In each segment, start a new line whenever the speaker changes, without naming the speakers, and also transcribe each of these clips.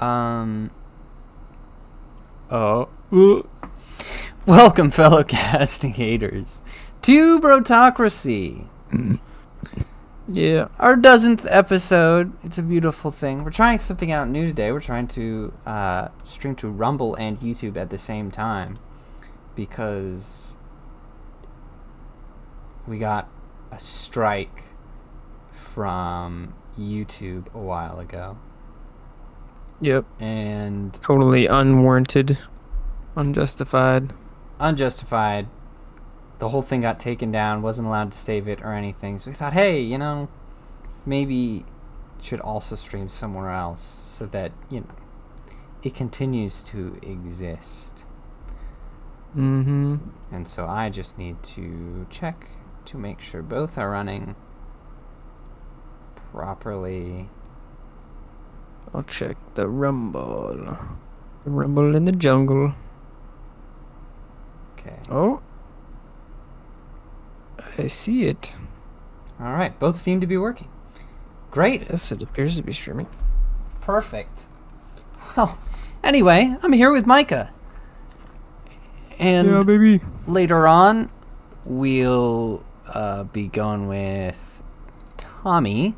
Um. Oh. Welcome, fellow casting haters, to Brotocracy.
Yeah.
Our 10th episode. It's a beautiful thing. We're trying something out new today. We're trying to stream to Rumble and YouTube at the same time because we got a strike from YouTube a while ago.
Yep.
And
Totally unwarranted. Unjustified.
The whole thing got taken down, wasn't allowed to save it or anything. So we thought, hey, maybe it should also stream somewhere else so that, it continues to exist.
Mm-hmm.
And so I just need to check to make sure both are running properly.
I'll check the Rumble. The Rumble in the jungle.
Okay.
Oh. I see it.
All right. Both seem to be working. Great.
Yes, it appears to be streaming.
Perfect. Well, anyway, I'm here with Micah. And
yeah, baby.
later on, we'll be going with Tommy.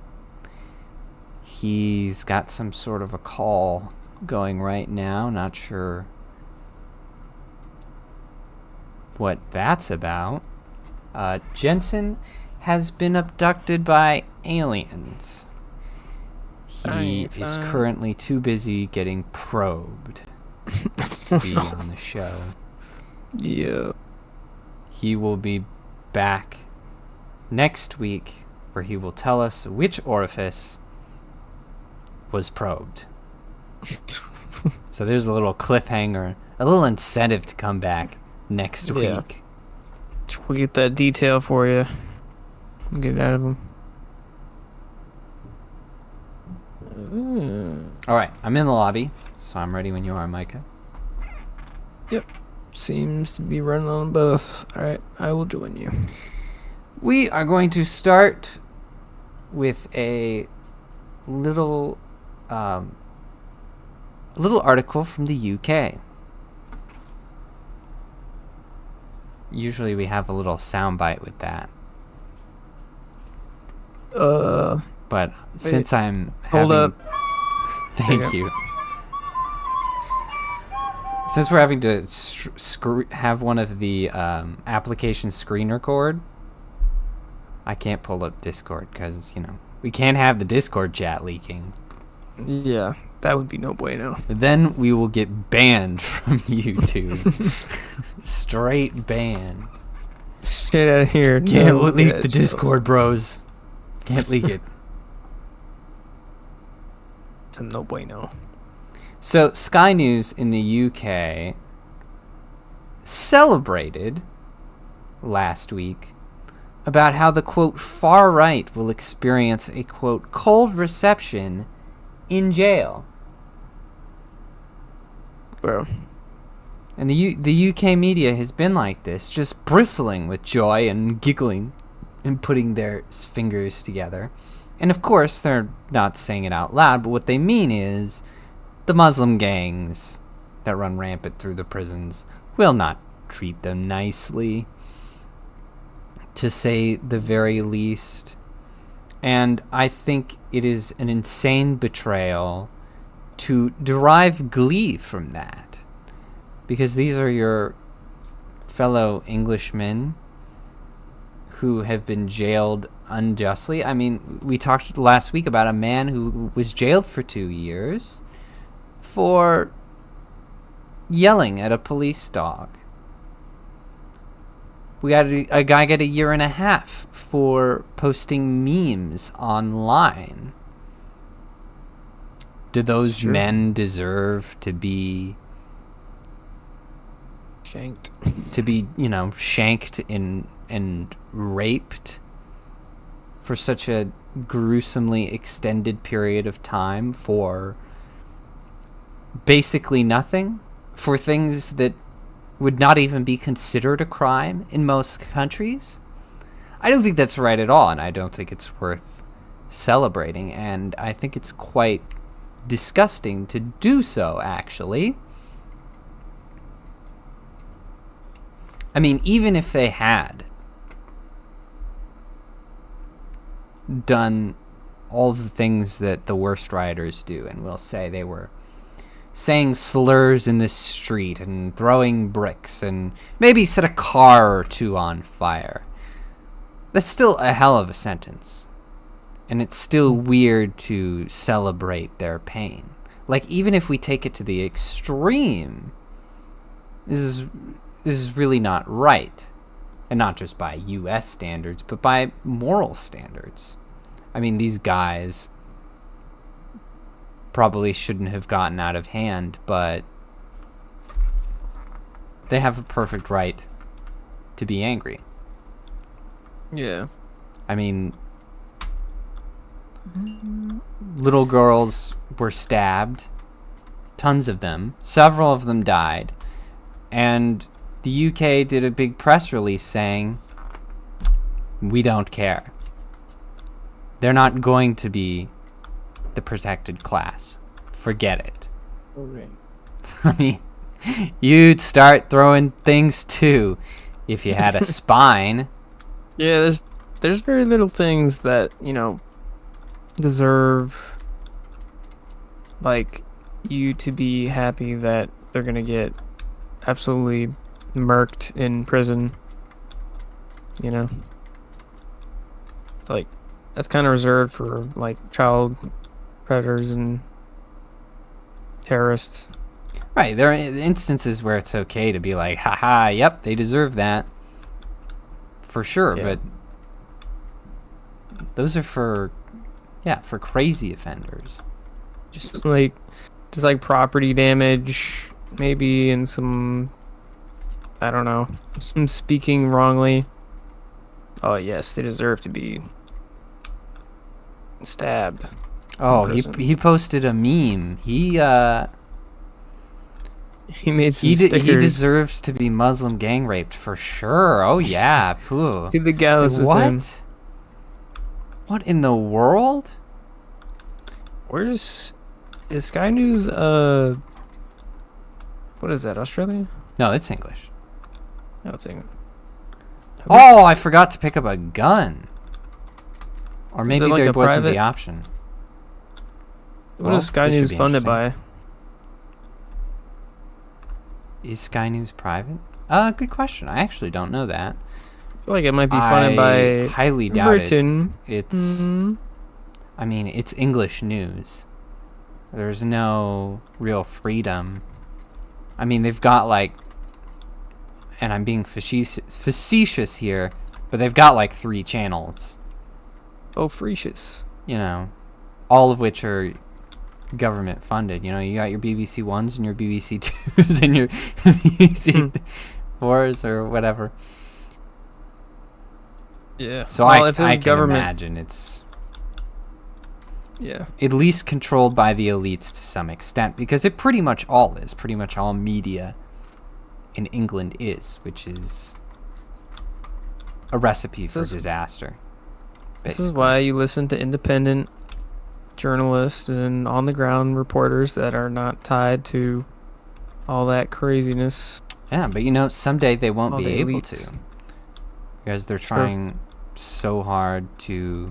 He's got some sort of a call going right now. Not sure what that's about. Jensen has been abducted by aliens. He is currently too busy getting probed to be on the show.
Yeah.
He will be back next week where he will tell us which orifice was probed. So there's a little cliffhanger, a little incentive to come back next week.
We'll get that detail for you. Get it out of him.
All right, I'm in the lobby, so I'm ready when you are, Micah.
Yep. Seems to be running on both. Alright, I will join you.
We are going to start with a little article from the UK. Usually we have a little soundbite with that. But since I'm
hold
having...
up.
Thank you. Since we're having to have one of the application screen record, I can't pull up Discord because, we can't have the Discord chat leaking.
Yeah, that would be no bueno.
Then we will get banned from YouTube. Straight banned.
Get out of here.
Can't leak the Discord, bros. Can't leak it.
It's a no bueno.
So, Sky News in the UK celebrated last week about how the, quote, far right will experience a, quote, cold reception in jail.
Bro.
And the UK media has been like this, just bristling with joy and giggling and putting their fingers together. And of course, they're not saying it out loud, but what they mean is the Muslim gangs that run rampant through the prisons will not treat them nicely, to say the very least. And I think it is an insane betrayal to derive glee from that. Because these are your fellow Englishmen who have been jailed unjustly. I mean, we talked last week about a man who was jailed for 2 years for yelling at a police dog. We got a guy get 1.5 years for posting memes online. Do those men deserve to be
shanked?
To be, shanked and raped for such a gruesomely extended period of time for basically nothing? For things that would not even be considered a crime in most countries? I don't think that's right at all, and I don't think it's worth celebrating, and I think it's quite disgusting to do so, actually. I mean, even if they had done all the things that the worst rioters do, and we'll say they were saying slurs in the street and throwing bricks and maybe set a car or two on fire, that's still a hell of a sentence. And it's still weird to celebrate their pain. Like, even if we take it to the extreme, this is really not right. And not just by U.S. standards, but by moral standards. I mean, these guys probably shouldn't have gotten out of hand, but they have a perfect right to be angry.
Yeah.
I mean, little girls were stabbed, tons of them, several of them died, and the UK did a big press release saying, we don't care. They're not going to be the protected class. Forget it.
Okay.
I mean, you'd start throwing things too if you had a spine.
Yeah, there's very little things that, deserve, like, you to be happy that they're gonna get absolutely murked in prison. It's like, that's kind of reserved for, like, child predators and terrorists.
Right, there are instances where it's okay to be like, haha, yep, they deserve that. For sure,
Yeah.
but those are for crazy offenders.
Just like property damage, maybe, and some, I don't know, some speaking wrongly. Oh yes, they deserve to be stabbed.
Oh,
in prison.
he posted a meme. He
made some stickers.
he deserves to be Muslim gang raped for sure. Oh yeah. Phew.
To the gallows with
What?
him.
What in the world?
Is Sky News? What is that? Australia?
No, it's English.
No, it's England.
Oh, I forgot to pick up a gun. Or maybe
like
there
a
wasn't
private-
the option.
What is Sky
this should
News
be
funded
interesting.
by?
Is Sky News private? Good question. I actually don't know that.
I feel like it might be funded by
highly doubt
Britain.
It's
Mhm.
I mean, it's English news. There's no real freedom. I mean, they've got like, and I'm being facetious here, but they've got like 3 channels.
Oh, Frecious.
All of which are government funded. You got your BBC Ones and your BBC Twos and your BBC Fours or whatever.
Yeah.
So
Well,
I
if it was
can
government,
imagine it's
yeah.
at least controlled by the elites to some extent, because it pretty much all media in England is, which is a recipe for disaster.
This is why you listen to independent journalists and on-the-ground reporters that are not tied to all that craziness.
Yeah, but someday they won't
All
be
the
able
elites.
to, because they're trying so hard to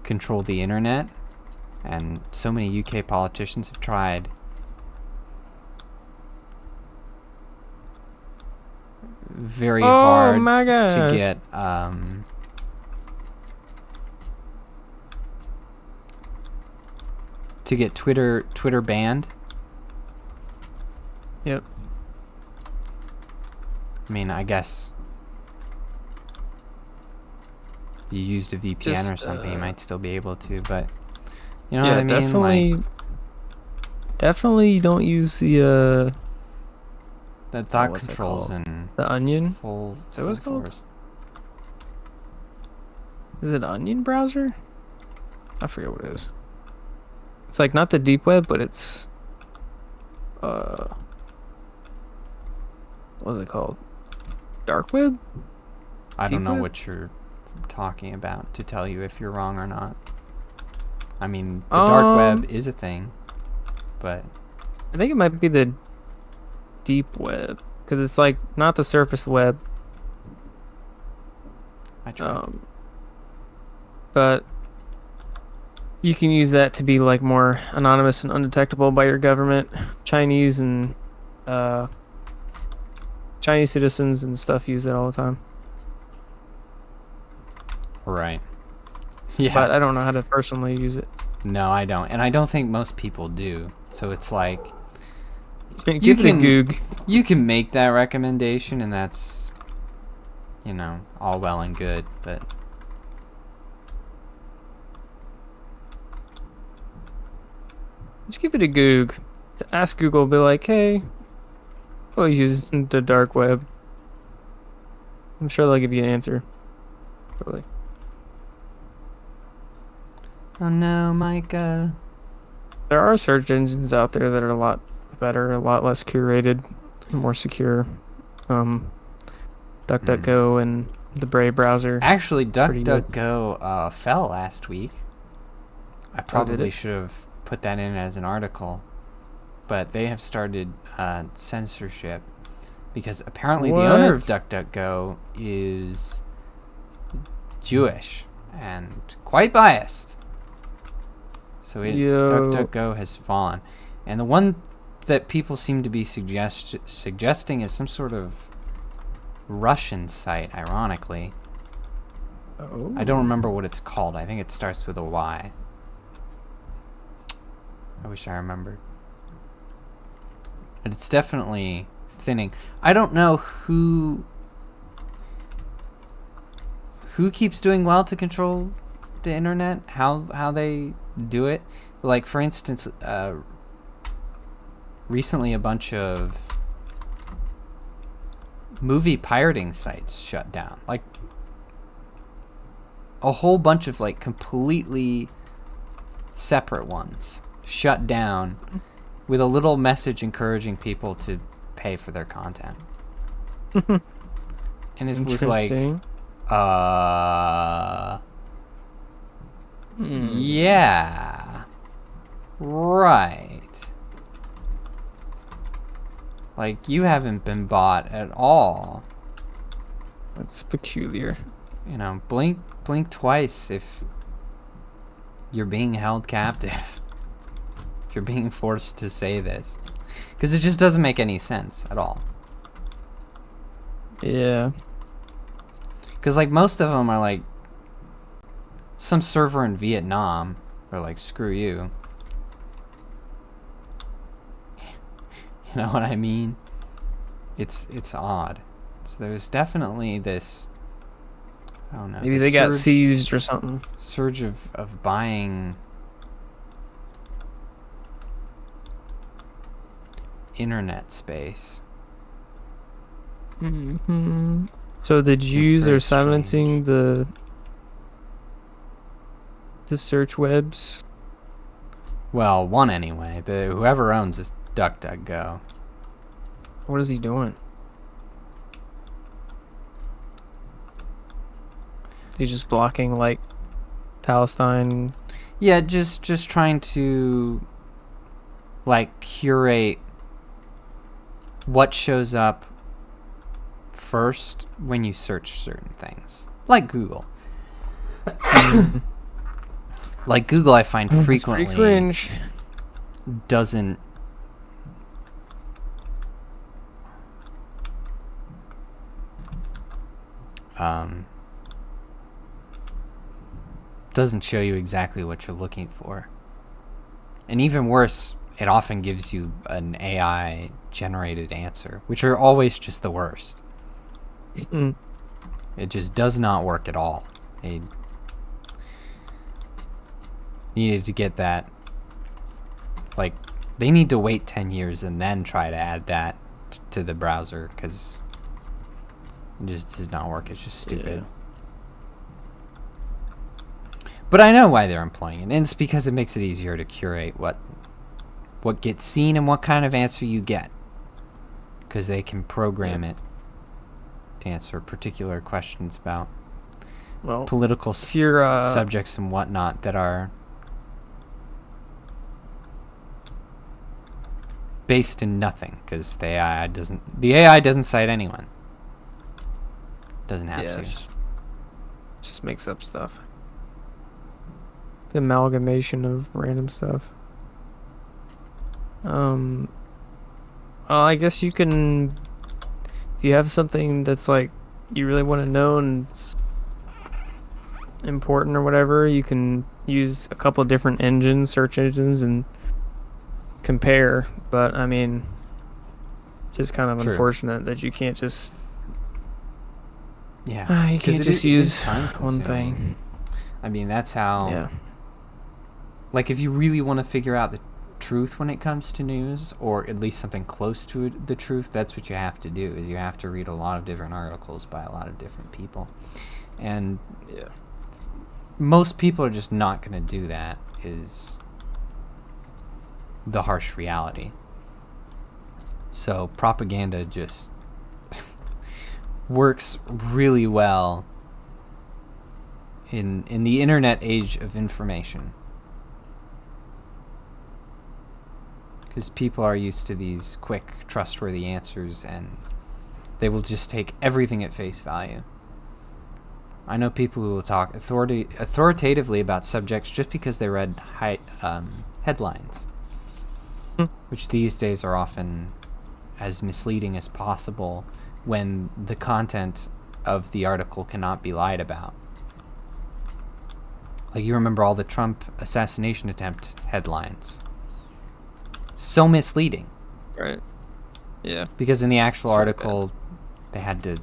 control the internet, and so many UK politicians have tried. Very hard
my gosh.
to get Twitter banned.
Yep.
I mean, I guess you used a VPN or something, you might still be able to, but you know what I mean?
Definitely don't use the
The thought
what's it
controls
called?
and
the Onion.
full.
Is that what it's
full
called?
force.
Is it Onion browser? I forget what it is. It's like not the deep web, but it's what's it called? Dark web?
I don't
Deep
know
web?
what you're talking about to tell you if you're wrong or not. I mean, the dark web is a thing, but
I think it might be the deep web because it's like not the surface web.
I tried.
But you can use that to be like more anonymous and undetectable by your government. Chinese and Chinese citizens and stuff use it all the time.
Right. Yeah.
But I don't know how to personally use it.
No, I don't. And I don't think most people do. So it's like
Give it a goog.
you can make that recommendation, and that's, all well and good, but
Just give it a goog. To ask Google, be like, hey, we'll use the dark web. I'm sure they'll give you an answer. Probably.
oh no, Micah.
There are search engines out there that are a lot better, a lot less curated, more secure. DuckDuckGo and the Brave browser.
Actually,
Pretty good.
DuckDuckGo fell last week. I
did
probably
it?
should have put that in as an article, but they have started censorship because apparently the owner of
What?
DuckDuckGo is Jewish and quite biased. So
Yo.
DuckDuckGo has fallen, and the one that people seem to be suggesting is some sort of Russian site. Ironically,
Oh.
I don't remember what it's called. I think it starts with a Y. I wish I remembered. But it's definitely thinning. I don't know who keeps doing well to control the internet, how they do it. Like, for instance, recently a bunch of movie pirating sites shut down. Like, a whole bunch of, like, completely separate ones shut down with a little message encouraging people to pay for their content. And it was like,
Interesting.
yeah, right. Like, you haven't been bought at all.
That's peculiar.
Blink twice if you're being held captive. If you're being forced to say this. Because it just doesn't make any sense at all.
Yeah.
Because, like, most of them are, like, some server in Vietnam. Or, like, screw you. You know what I mean? It's odd. So there's definitely this, I don't know.
Maybe
this
they got
surge-
seized or something.
surge of buying internet space.
Mm-hmm. So the Jews
very
are silencing
strange.
the search webs.
Well, one anyway. Whoever owns this DuckDuckGo.
What is he doing? He's just blocking like Palestine.
Yeah, just trying to, like, curate what shows up first when you search certain things, like Google. Like Google, I find
It's pretty
frequently
cringe.
doesn't doesn't show you exactly what you're looking for. And even worse, it often gives you an AI generated answer, which are always just the worst.
Mm.
It just does not work at all. They needed to get that, like, they need to wait 10 years and then try to add that to the browser, because it just does not work. It's just stupid.
Yeah.
But I know why they're employing it, and it's because it makes it easier to curate what gets seen and what kind of answer you get, because they can program it to answer particular questions about
Well,
political
if you're
subjects and whatnot that are based in nothing, because the AI doesn't cite anyone. Doesn't have
Yeah,
to.
it just makes up stuff. The amalgamation of random stuff. Well, I guess you can, if you have something that's like you really want to know and it's important or whatever, you can use a couple of different engines, search engines, and compare. But I mean, just kind of
True.
unfortunate that you can't just
Yeah,
you
'cause
can't
it
just
is
use one
time-consuming.
thing.
I mean, that's how.
Yeah.
Like, if you really want to figure out the truth when it comes to news, or at least something close to the truth, that's what you have to do. Is you have to read a lot of different articles by a lot of different people, and
Yeah.
most people are just not going to do that. Is the harsh reality. So propaganda just works really well in the internet age of information, because people are used to these quick, trustworthy answers, and they will just take everything at face value. I know people who will talk authoritatively about subjects just because they read headlines, which these days are often as misleading as possible when the content of the article cannot be lied about. Like, you remember all the Trump assassination attempt headlines. So misleading.
Right. Yeah.
Because in the actual
It's really
article, they had to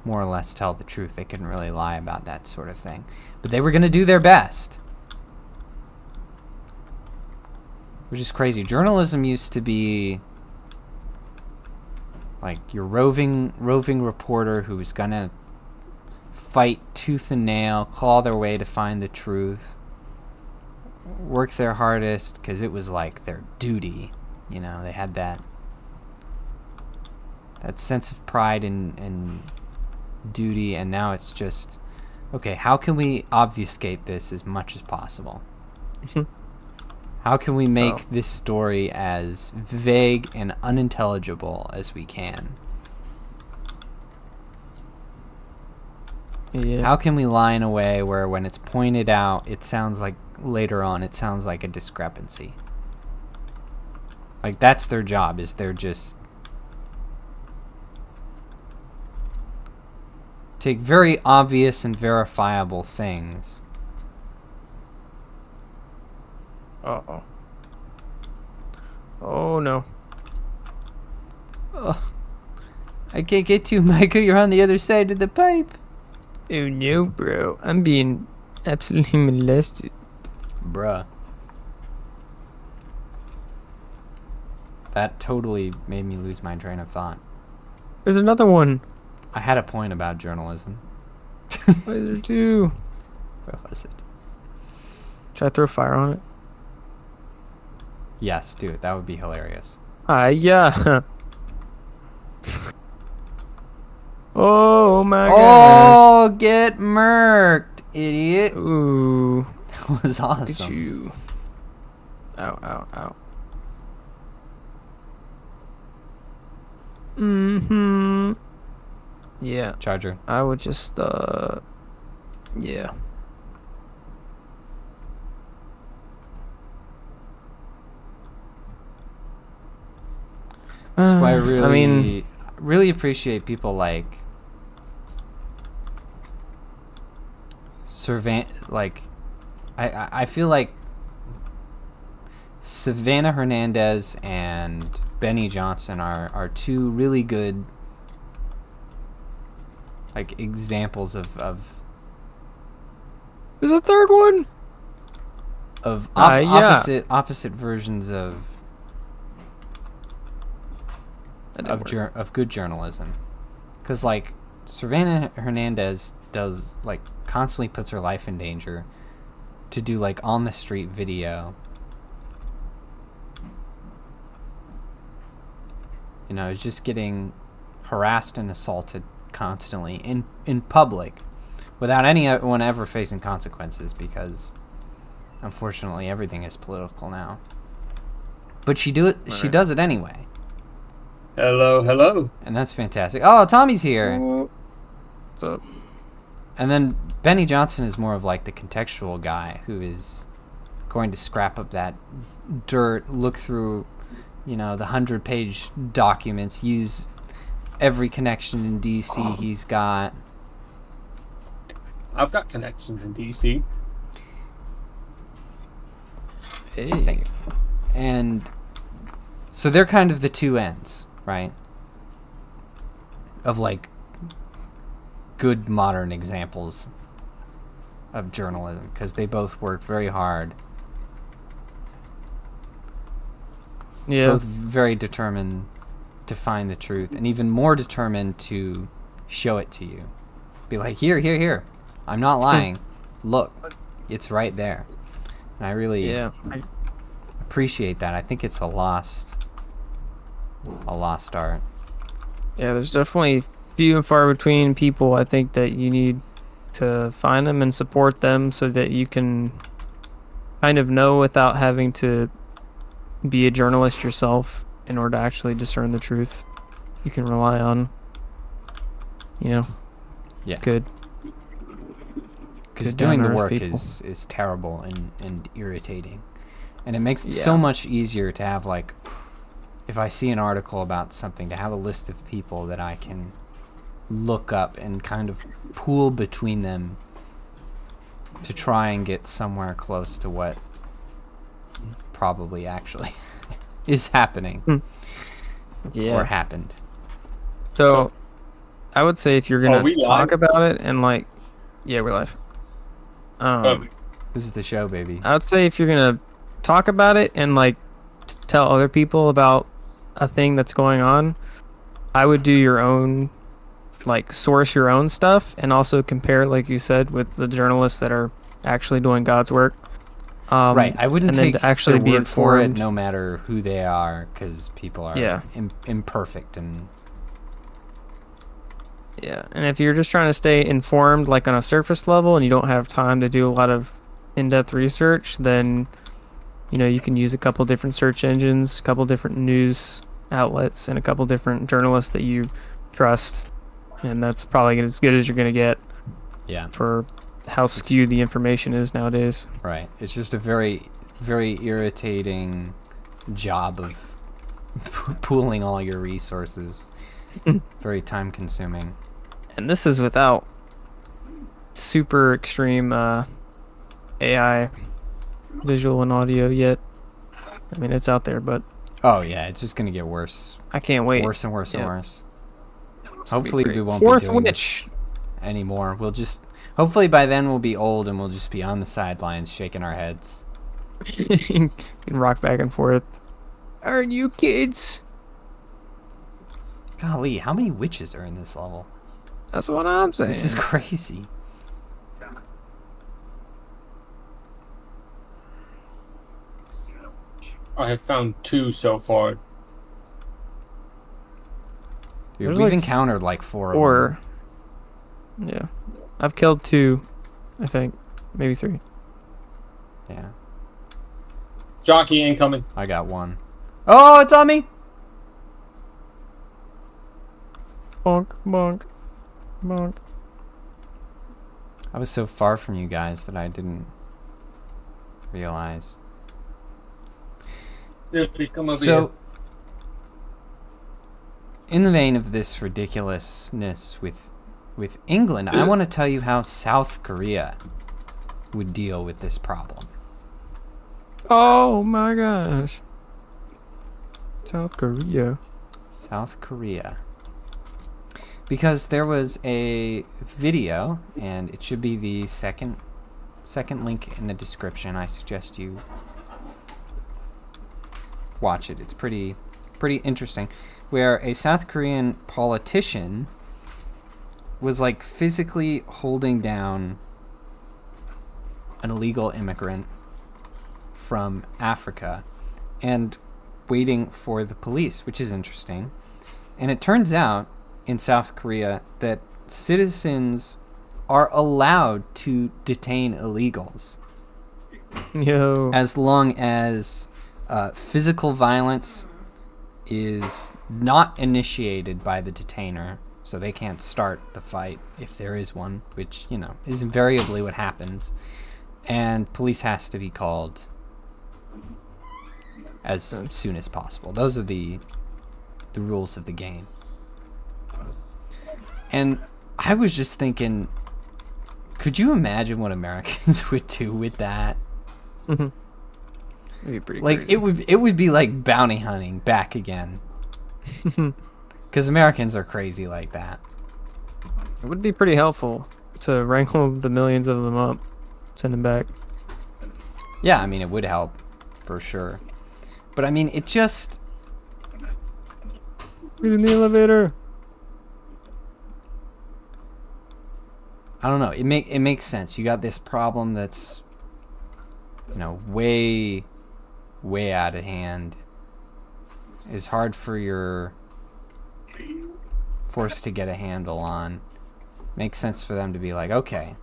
more or less tell the truth. They couldn't really lie about that sort of thing. But they were going to do their best. Which is crazy. Journalism used to be like your roving reporter who was going to fight tooth and nail, claw their way to find the truth, work their hardest because it was like their duty. You know, they had that sense of pride and duty, and now it's just, okay, how can we obfuscate this as much as possible? How can we make this story as vague and unintelligible as we can?
Yeah.
How can we lie in a way where when it's pointed out, it sounds like later on, it sounds like a discrepancy? Like, that's their job, is they're just take very obvious and verifiable things.
Uh-oh. Oh, no.
Ugh. I can't get to you, Micah. You're on the other side of the pipe.
Oh, no, bro. I'm being absolutely molested.
Bruh. That totally made me lose my train of thought.
There's another one.
I had a point about journalism.
Why is there two?
Where was it?
Should I throw fire on it?
Yes, do it. That would be hilarious.
Yeah. Oh my gosh.
Oh, get murked, idiot.
Ooh.
That was
Look at
awesome.
you. Ow, ow, ow. Mm-hmm. Yeah.
Charger.
I would just, yeah.
That's why I
mean,
really appreciate people like I feel like Savannah Hernandez and Benny Johnson are two really good like examples of
there's a third one. Yeah.
opposite versions of good journalism, because like Savannah Hernandez does like constantly puts her life in danger to do like on the street video. You know, is just getting harassed and assaulted constantly in public without anyone ever facing consequences, because unfortunately everything is political now. But she does it anyway.
Hello.
And that's fantastic. Oh, Tommy's here.
What's up?
And then Benny Johnson is more of like the contextual guy who is going to scrap up that dirt, look through, the 100-page documents, use every connection in DC he's got.
I've got connections in DC.
Hey.
And so they're kind of the two ends, right? Of like good modern examples of journalism, because they both worked very hard.
Yeah.
Both very determined to find the truth, and even more determined to show it to you. Be like, here. I'm not lying. Look, it's right there. And I really appreciate that. I think it's a lost art.
Yeah, there's definitely few and far between people, I think, that you need to find them and support them so that you can kind of know without having to be a journalist yourself in order to actually discern the truth. You can rely on, good.
Because doing the work is terrible and irritating. And it makes it so much easier to have, like, if I see an article about something, to have a list of people that I can look up and kind of pool between them to try and get somewhere close to what probably actually is happening. Or happened.
So I would say if you're going to talk about it and, like, we're live.
This is the show, baby.
I would say if you're going to talk about it and, like, tell other people about a thing that's going on, I would do your own, like, source your own stuff and also compare, like you said, with the journalists that are actually doing God's work.
Right. I wouldn't take
to actually
their
be
word for it,
informed.
no matter who they are, because people are imperfect and.
Yeah, and if you're just trying to stay informed, like, on a surface level, and you don't have time to do a lot of in-depth research, then, you can use a couple different search engines, a couple different news outlets, and a couple different journalists that you trust, and that's probably as good as you're going to get.
Yeah.
For how skewed the information is nowadays.
Right. It's just a very, very irritating job of pooling all your resources. Very time-consuming.
And this is without super extreme AI visual and audio yet. I mean, it's out there, but
oh yeah, it's just gonna get worse.
I can't wait.
Worse and worse and worse.
It's
Hopefully we won't
Fourth
be doing
Witch
this anymore. We'll just hopefully by then we'll be old and we'll just be on the sidelines shaking our heads.
You can rock back and forth. Aren't you kids?
Golly, how many witches are in this level?
That's what I'm saying.
This is crazy.
I have found 2 so far.
Dude,
There's
we've
like
encountered like 4
Or
of them.
yeah, I've killed 2, I think, maybe 3.
Yeah,
Jockey incoming.
I got 1. Oh, it's on me!
Bonk, bonk, bonk.
I was so far from you guys that I didn't realize.
Seriously, come over
So,
here.
in the vein of this ridiculousness with England, I want to tell you how South Korea would deal with this problem.
Oh my gosh. South Korea.
South Korea. Because there was a video, and it should be the second link in the description. I suggest you watch it. It's pretty interesting. Where a South Korean politician was like physically holding down an illegal immigrant from Africa and waiting for the police, which is interesting. And it turns out in South Korea that citizens are allowed to detain illegals
Yo.
as long as physical violence is not initiated by the detainer, so they can't start the fight if there is one, which, is invariably what happens. And police has to be called as soon as possible. Those are the rules of the game. And I was just thinking, could you imagine what Americans would do with that?
Mm-hmm. It'd be pretty
Like,
crazy.
it would be like bounty hunting back again. Because Americans are crazy like that.
It would be pretty helpful to wrangle the millions of them up, send them back.
Yeah, I mean, it would help, for sure. But, I mean, it just...
Get in the elevator.
I don't know. It makes sense. You got this problem that's, way out of hand. It's hard for your force to get a handle on. Makes sense for them to be like, okay,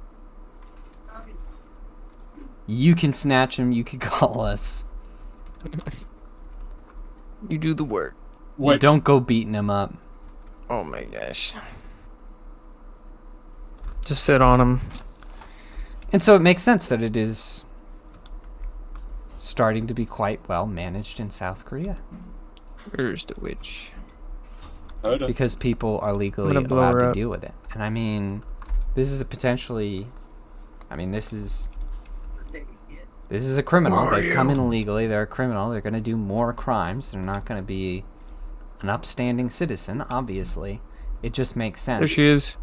you can snatch him. You can call us.
You do the work.
Which,
Don't go beating him up.
Oh my gosh. Just sit on them.
And so it makes sense that it is starting to be quite well managed in South Korea.
Where's the witch?
Because people are legally
I'm gonna blow
allowed
her
to
up.
deal with it. And I mean, this is a potentially... I mean, this is a criminal.
Who are
They've come
you?
in illegally. They're a criminal. They're going to do more crimes. They're not going to be an upstanding citizen, obviously. It just makes sense.
There she is.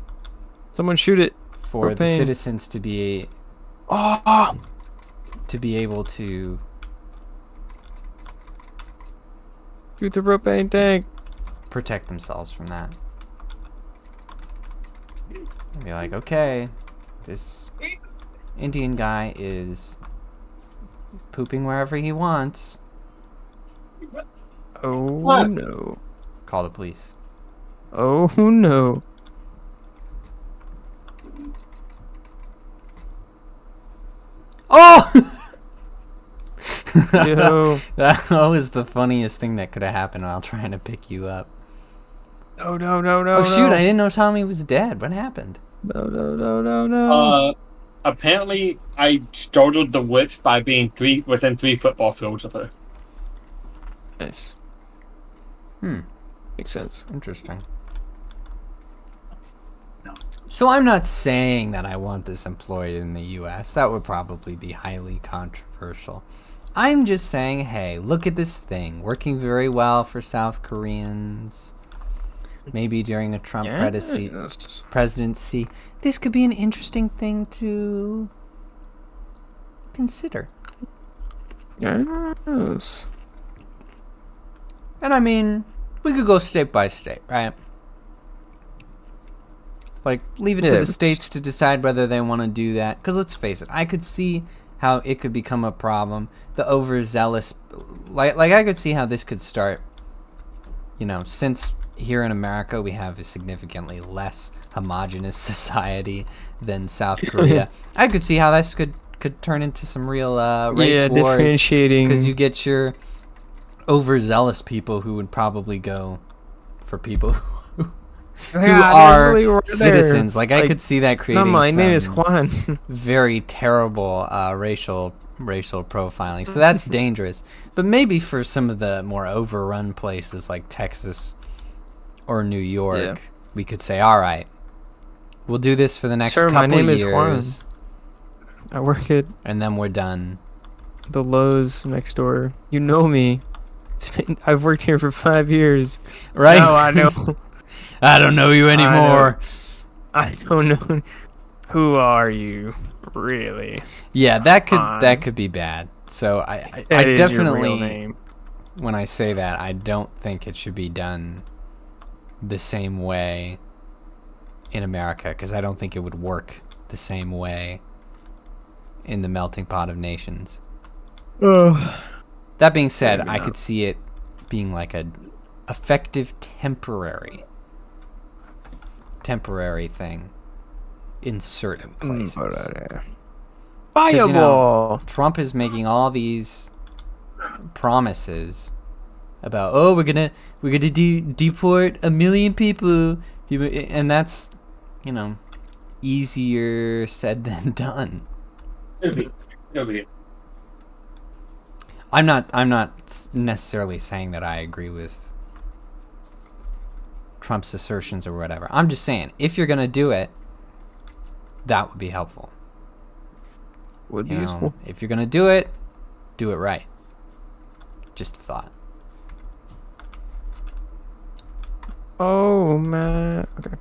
Someone shoot it.
For the
Propane.
citizens to be
Oh!
able to...
Shoot the propane tank.
protect themselves from that. Be like, okay, this Indian guy is pooping wherever he wants.
Oh
What?
no.
Call the police.
Oh no.
Oh!
Yo.
That was the funniest thing that could have happened while trying to pick you up.
Oh no no no.
Oh shoot,
no.
I didn't know Tommy was dead. What happened?
No no no no no.
Apparently, I startled the witch by being within 3 football fields of her.
Nice.
Hmm,
Makes sense.
interesting. So I'm not saying that I want this employed in the US. That would probably be highly controversial. I'm just saying, hey, look at this thing. Working very well for South Koreans. Maybe during a Trump
Yes.
presidency. This could be an interesting thing to consider.
Yes.
And I mean, we could go state by state, right? Like, leave it to
Yeah,
the
it's-
states to decide whether they want to do that. Because let's face it, I could see how it could become a problem. The overzealous... Like I could see how this could start, since here in America we have a significantly less homogenous society than South Korea. I could see how this could turn into some real race wars.
differentiating.
Because you get your overzealous people who would probably go for people who are citizens. Like, I could see that
No,
creating
my name is
some
Juan.
very terrible racial profiling. So that's dangerous. But maybe for some of the more overrun places like Texas or New York,
Yeah.
we could say, all right, we'll do this for the next
Sir,
couple
my name is Juan.
years,
I work at
and then we're done.
the Lowe's next door. You know me. I've worked here for 5 years.
Right?
No, I know.
I don't know you anymore.
I don't know. Who are you, really?
Yeah, that
on.
could be bad. So I
That is your
definitely,
real name.
when I say that, I don't think it should be done the same way in America, because I don't think it would work the same way in the melting pot of nations. That being said,
Maybe
I
not.
could see it being like a effective temporary thing in certain places. 'Cause,
Fireball.
Trump is making all these promises about we're gonna deport 1 million people, and that's easier said than done.
It'll be.
I'm not necessarily saying that I agree with Trump's assertions or whatever. I'm just saying if you're gonna do it, that would be helpful.
Would be useful.
If you're gonna do it right. Just a thought.
Oh man. Okay.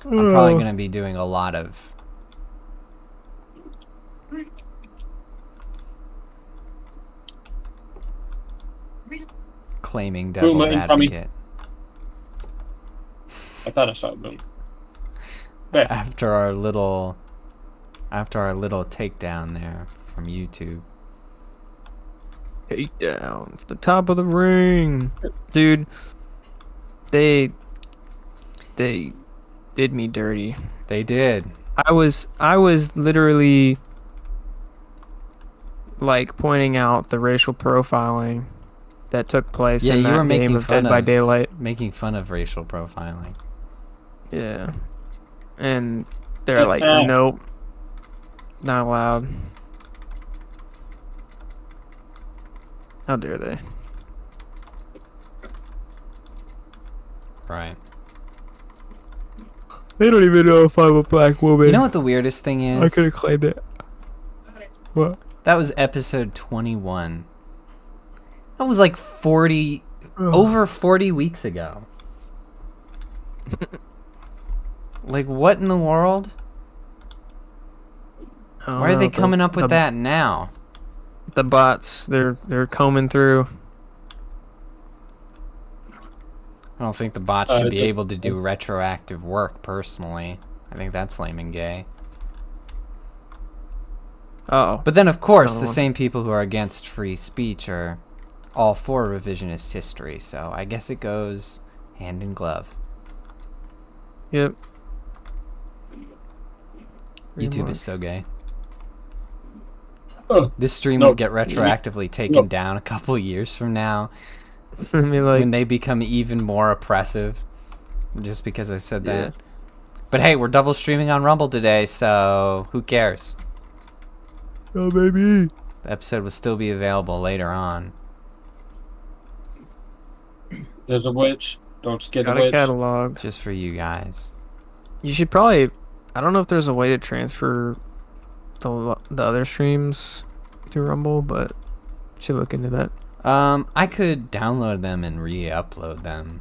I'm probably going to be doing a lot of claiming devil's advocate.
I thought I saw a boom.
After our little takedown there from YouTube.
Takedown to the top of the ring, dude. They did me dirty.
They did.
I was literally like pointing out the racial profiling that took place in that game of Dead by Daylight.
Making fun of racial profiling.
Yeah. And they're like, nope, not allowed. How dare they?
Right.
They don't even know if I'm a black woman.
You know what the weirdest thing is?
I could have claimed it. What?
That was episode 21. That was like over 40 weeks ago. Like, what in the world? Why are they coming up with that now?
The bots, they're combing through.
I don't think the bots should be able to do retroactive work, personally. I think that's lame and gay.
Uh-oh.
But then, of course, the same people who are against free speech are all for revisionist history, so I guess it goes hand in glove.
Yep.
YouTube is so gay.
Oh,
this stream will get retroactively taken down a couple years from now.
I mean, like,
when they become even more oppressive, just because I said that. But hey, we're double streaming on Rumble today, so who cares?
Oh, baby.
The episode will still be available later on.
There's a witch. Don't scare the
Got
witch.
a catalog.
Just for you guys.
You should probably... I don't know if there's a way to transfer the other streams to Rumble, but you should look into that.
I could download them and re-upload them.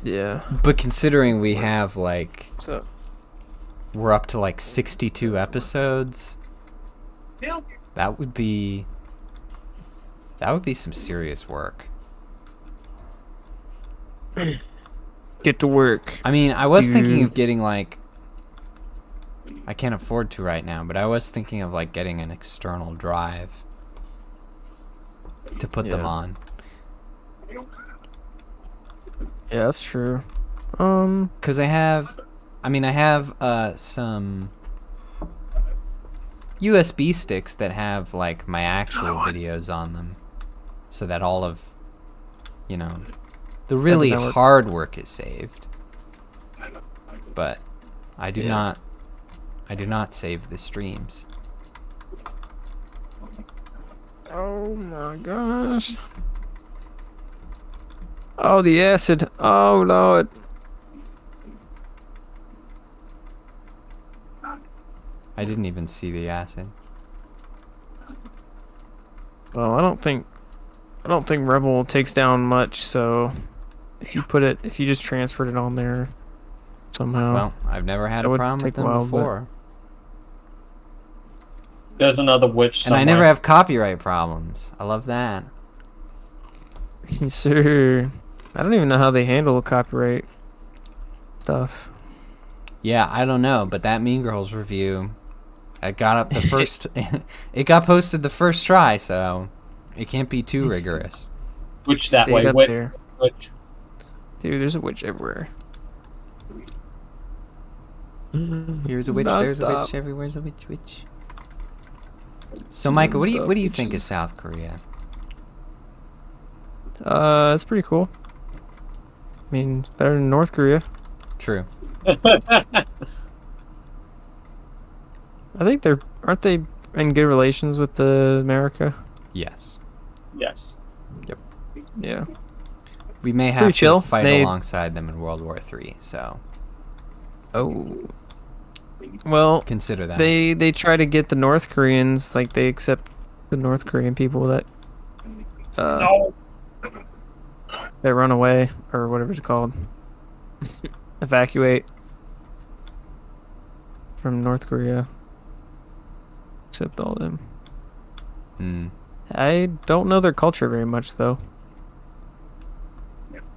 Yeah.
But considering we have, like... we're up to, like, 62 episodes... That would be some serious work.
Get to work.
I mean, I was thinking of getting, like... I can't afford to right now, but I was thinking of, like, getting an external drive to put them on.
Yeah, that's true.
Because I have some USB sticks that have, like, my actual videos on them, so that all of, the really hard work is saved. But I do not save the streams.
Oh my gosh. Oh, the acid. Oh, Lord.
I didn't even see the acid.
Well, I don't think Rebel takes down much, so if you just transferred it on there somehow.
Well, I've never had a problem with them before.
There's another witch somewhere.
And I never have copyright problems. I love that.
Sir, I don't even know how they handle copyright stuff.
Yeah, I don't know, but that Mean Girls review, it got up the first. It got posted the first try, so it can't be too rigorous.
Witch that way,
Up
witch.
there.
Witch.
Dude, there's a witch everywhere.
Here's a witch, there's a witch, everywhere's a witch. So, Micah, what do you think of South Korea?
It's pretty cool. I mean, it's better than North Korea.
True.
I think aren't they in good relations with America?
Yes.
Yes.
Yeah.
We may have
Pretty
to
chill.
fight
They-
alongside them in World War III, so
Oh. Well,
consider that.
they try to get the North Koreans, like they accept the North Korean people that
No.
that run away or whatever it's called. Evacuate from North Korea. Accept all of them.
Hmm.
I don't know their culture very much though.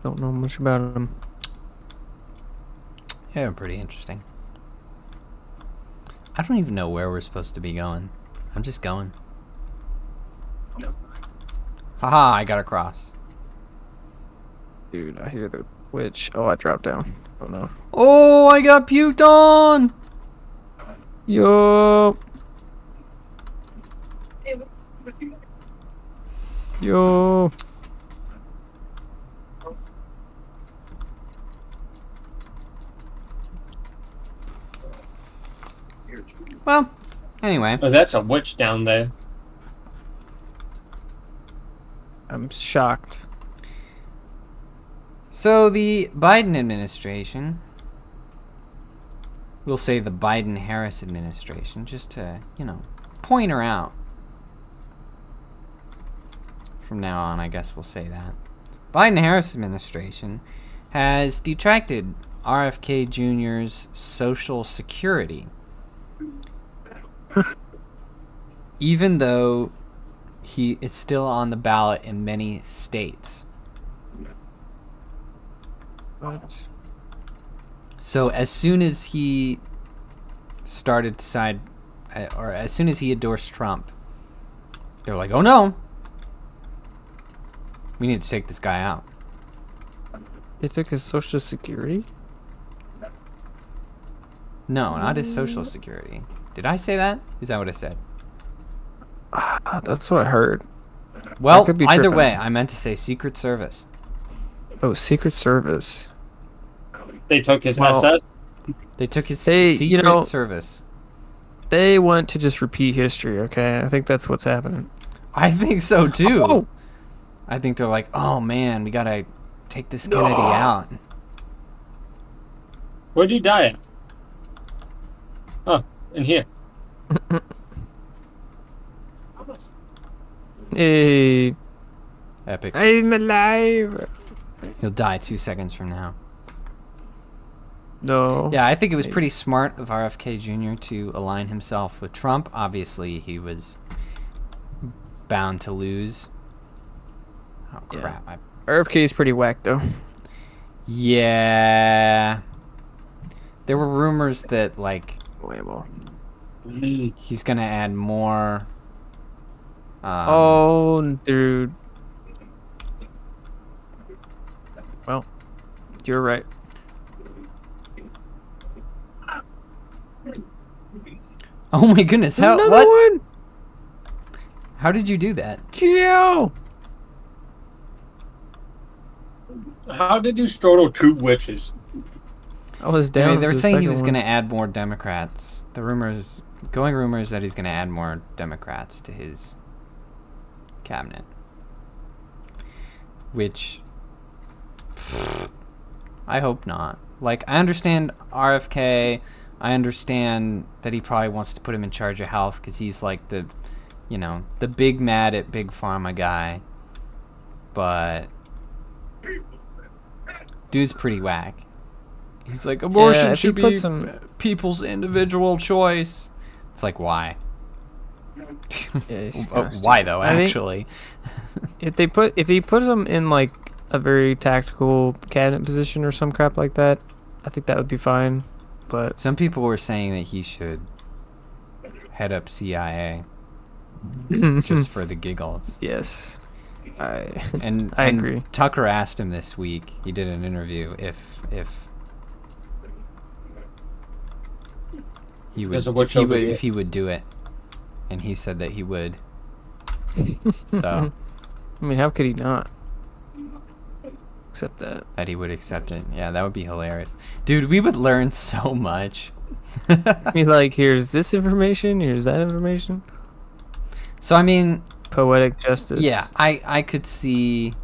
Don't know much about them.
Yeah, pretty interesting. I don't even know where we're supposed to be going. I'm just going. Haha, I got across.
Dude, I hear the witch. Oh, I dropped down. Oh no.
Oh, I got puked on!
Yo. Yo.
Well, anyway.
Oh, that's a witch down there.
I'm shocked.
So the Biden administration, we'll say the Biden-Harris administration, just to, point her out. From now on, I guess we'll say that. Biden-Harris administration has detracted RFK Jr.'s Social Security. Even though he is still on the ballot in many states.
What?
So as soon as he started to side, or as soon as he endorsed Trump, they were like, oh no, we need to take this guy out.
They took his Social Security?
No, not his Social Security. Did I say that? Is that what I said?
That's what I heard.
Well,
could be
either
tripping.
way, I meant to say Secret Service.
Oh, Secret Service.
They took his
Well-
SS.
They took his
Hey,
Secret Service.
They want to just repeat history, okay? I think that's what's happening.
I think so too.
Oh.
I think they're like, oh man, we gotta take this Kennedy out.
Where'd you die at? Oh, in here.
Hey,
Epic.
I'm alive.
He'll die 2 seconds from now.
No.
Yeah, I think it was pretty smart of RFK Jr. to align himself with Trump. Obviously, he was bound to lose. Oh,
Yeah.
crap.
RFK is pretty whack, though.
Yeah. There were rumors that, like,
Well.
he's going to add more.
Oh, dude. Well, you're right.
Oh my goodness.
Another
What?
one.
How did you do that?
Kill.
How did you startle 2 witches?
I was down.
Anyway, they were
for the
saying he
second
was
one.
going to add more Democrats. The rumors that he's going to add more Democrats to his cabinet. Which, I hope not. Like, I understand RFK. I understand that he probably wants to put him in charge of health because he's like the big mad at big pharma guy. But dude's pretty whack. He's like, abortion
if he
should be
put some-
people's individual choice. It's like, why?
Yeah, he's
Oh,
kinda
why
stupid.
though?
I think
Actually,
if he put him in like a very tactical cabinet position or some crap like that, I think that would be fine. But
some people were saying that he should head up CIA just for the giggles.
yes,
And
I
and
agree.
Tucker asked him this week. He did an interview He would
There's a witch over here.
if he would do it, and he said that he would. So
I mean, how could he not accept that?
that he would accept it. Yeah, that would be hilarious, dude. We would learn so much.
I mean, like, here's this information, here's that information.
So I mean,
Poetic justice.
yeah, I could see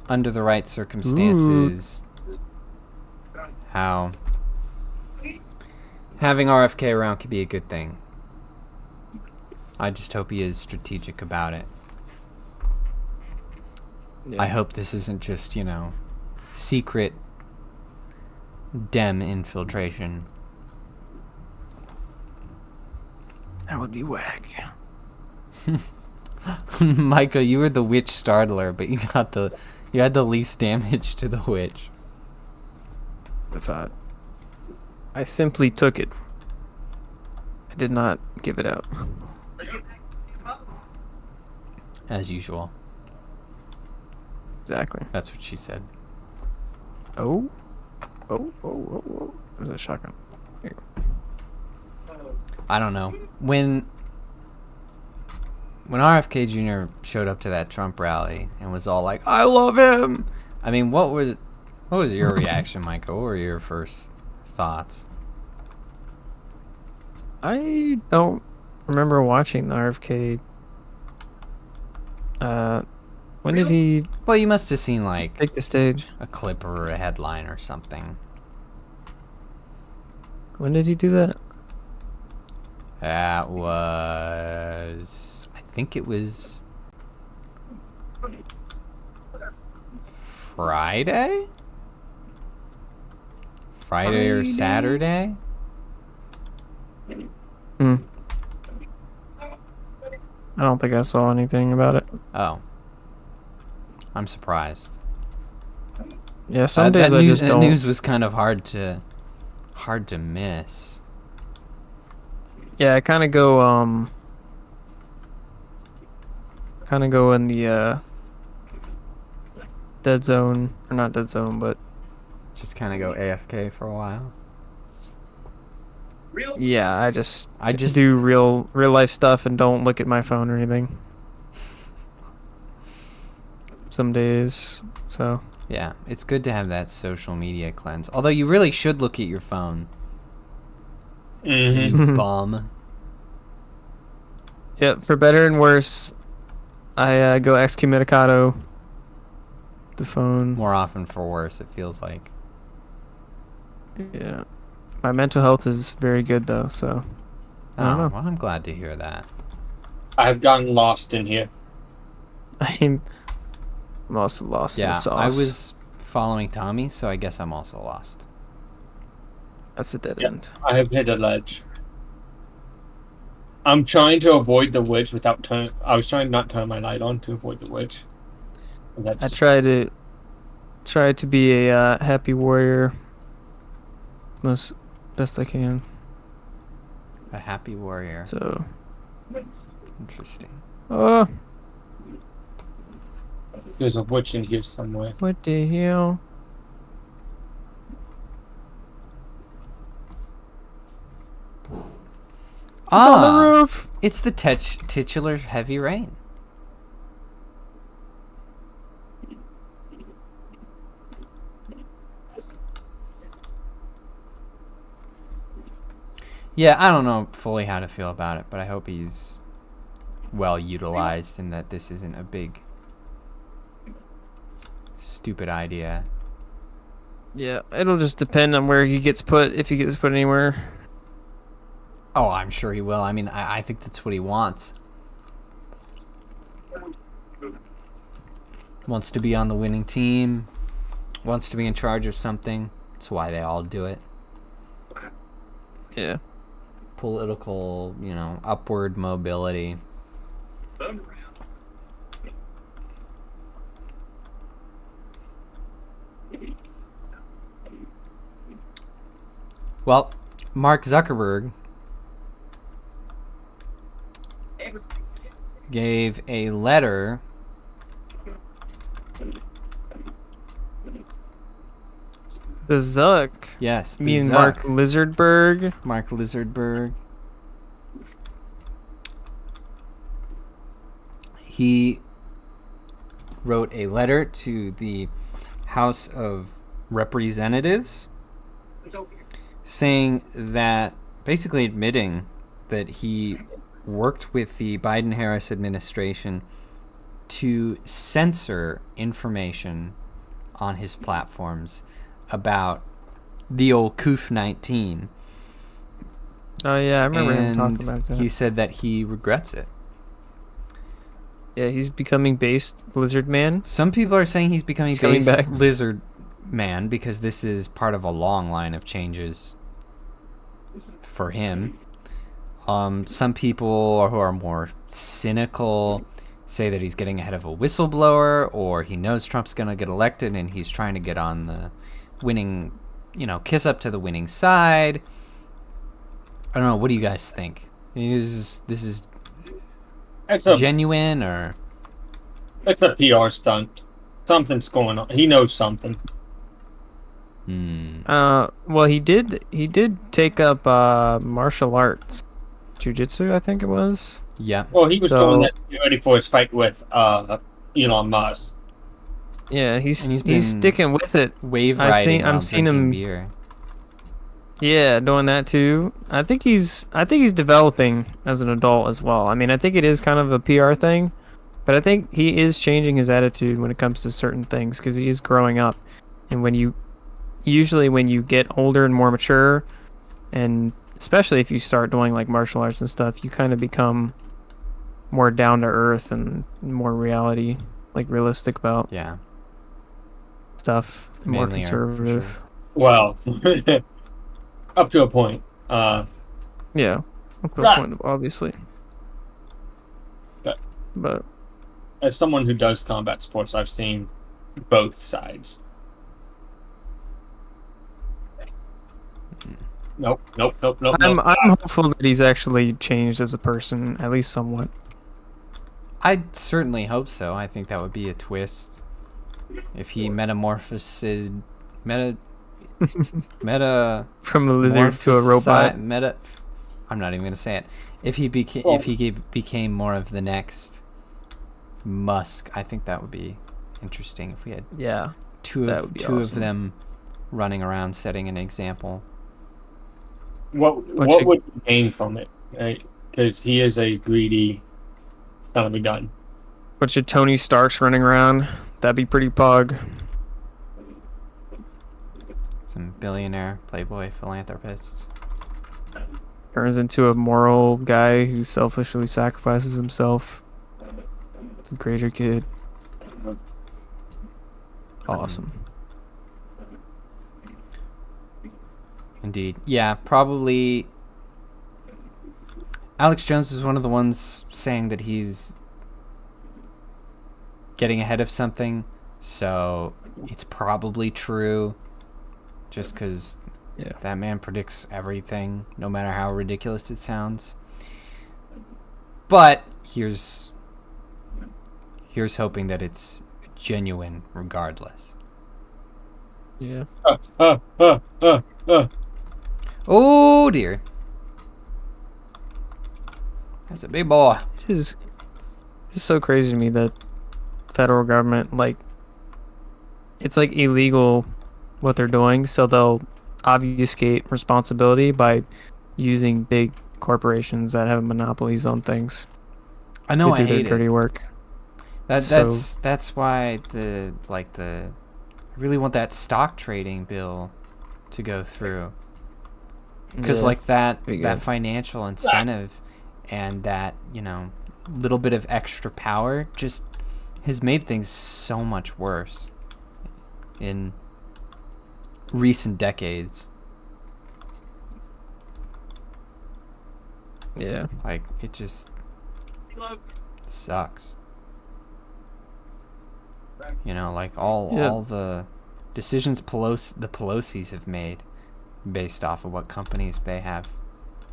under the right circumstances how having RFK around could be a good thing. I just hope he is strategic about it.
Yeah.
I hope this isn't just, secret Dem infiltration.
That would be whack.
Micah, you were the witch startler, but you had the least damage to the witch.
That's odd. I simply took it. I did not give it out.
As usual.
Exactly.
That's what she said.
Oh. There's a shotgun. Here.
I don't know. When RFK Jr. showed up to that Trump rally and was all like, "I love him," I mean, what was your reaction, Micah? What were your first thoughts?
I don't remember watching the RFK. When did he
Well, you must have seen like
take the stage?
a clip or a headline or something.
When did he do that?
That was, I think it was Friday? Friday or Saturday?
Hmm. I don't think I saw anything about it.
Oh. I'm surprised.
Yeah, some days I just
that
don't.
news was kind of hard to miss.
Yeah, I kind of go in the dead zone, or not dead zone, but
Just kind of go AFK for a while.
yeah, I just
just
do real life stuff and don't look at my phone or anything. Some days, so
Yeah, it's good to have that social media cleanse. Although you really should look at your phone.
Mm-hmm.
You bum.
yeah, for better and worse, I go excommunicado the phone.
More often for worse, it feels like.
Yeah, my mental health is very good though, so I don't know.
Well, I'm glad to hear that.
I've gotten lost in here.
I'm also lost in
Yeah,
the sauce.
I was following Tommy, so I guess I'm also lost.
That's a dead
Yeah.
end.
I have hit a ledge. I'm trying to avoid the witch without I was trying not to turn my light on to avoid the witch. And that's
I try to be a happy warrior best I can.
A happy warrior.
So,
Interesting.
oh,
There's a witch in here somewhere.
what the hell? It's on the roof.
It's the titular heavy rain. Yeah, I don't know fully how to feel about it, but I hope he's well utilized and that this isn't a big stupid idea.
Yeah, it'll just depend on where he gets put, if he gets put anywhere.
Oh, I'm sure he will. I mean, I think that's what he wants. Wants to be on the winning team. Wants to be in charge of something. That's why they all do it.
Yeah.
Political, upward mobility. Well, Mark Zuckerberg gave a letter
The Zuck.
Yes,
You
the
mean
Zuck.
Mark Lizardberg?
Mark Lizardberg. He wrote a letter to the House of Representatives saying that, basically admitting that he worked with the Biden-Harris administration to censor information on his platforms about the old COVID-19.
Oh yeah, I remember him talking
And
about that.
he said that he regrets it.
Yeah, he's becoming based lizard man.
Some people are saying he's becoming
He's coming
base
back.
lizard man because this is part of a long line of changes for him. Some people who are more cynical say that he's getting ahead of a whistleblower, or he knows Trump's going to get elected and he's trying to get on the winning, kiss up to the winning side. I don't know. What do you guys think? Is this
It's a
genuine or?
it's a PR stunt. Something's going on. He knows something.
Well, he did take up martial arts, jiu-jitsu, I think it was.
Yeah.
Well, he was
So-
doing that to get ready for his fight with Elon Musk.
Yeah,
And he's
he's
been-
sticking with it.
Wave
I
riding
think- I'm
while
seeing
drinking
him-
beer.
Yeah, doing that too. I think he's developing as an adult as well. I mean, I think it is kind of a PR thing, but I think he is changing his attitude when it comes to certain things because he is growing up. And when you get older and more mature, and especially if you start doing like martial arts and stuff, you kind of become more down to earth and more reality, like realistic about
Yeah.
stuff, more
Mainly are, for
conservative.
sure.
Well, up to a point.
Yeah, up to a
Right.
point, obviously.
But-
But
As someone who does combat sports, I've seen both sides. Nope.
I'm hopeful that he's actually changed as a person, at least somewhat.
I certainly hope so. I think that would be a twist if he metamorphosed meta
From a lizard to a robot.
I'm not even gonna say it. If he became more of the next Musk, I think that would be interesting if we had
Yeah.
two
That
of
would be
two
awesome.
of them running around setting an example.
What would he gain from it? Because he is a greedy son of a gun.
Bunch of Tony Starks running around. That'd be pretty pog.
Some billionaire playboy philanthropists.
Turns into a moral guy who selfishly sacrifices himself. It's a greater kid. Awesome.
Indeed. Yeah, probably. Alex Jones was one of the ones saying that he's getting ahead of something, so it's probably true. Just because
Yeah.
that man predicts everything, no matter how ridiculous it sounds. But here's hoping that it's genuine regardless.
Yeah.
Oh dear. That's a big boy.
It's so crazy to me that federal government, like, it's like illegal what they're doing, so they'll obfuscate responsibility by using big corporations that have monopolies on things
I know,
to
I
do their
hate
dirty
it.
work.
That's why I really want that stock trading bill to go through, because
Yeah,
that
pretty
that
good.
financial incentive and that little bit of extra power just has made things so much worse in recent decades.
Yeah.
Like, it just sucks. Like all the decisions the Pelosi's have made based off of what companies they have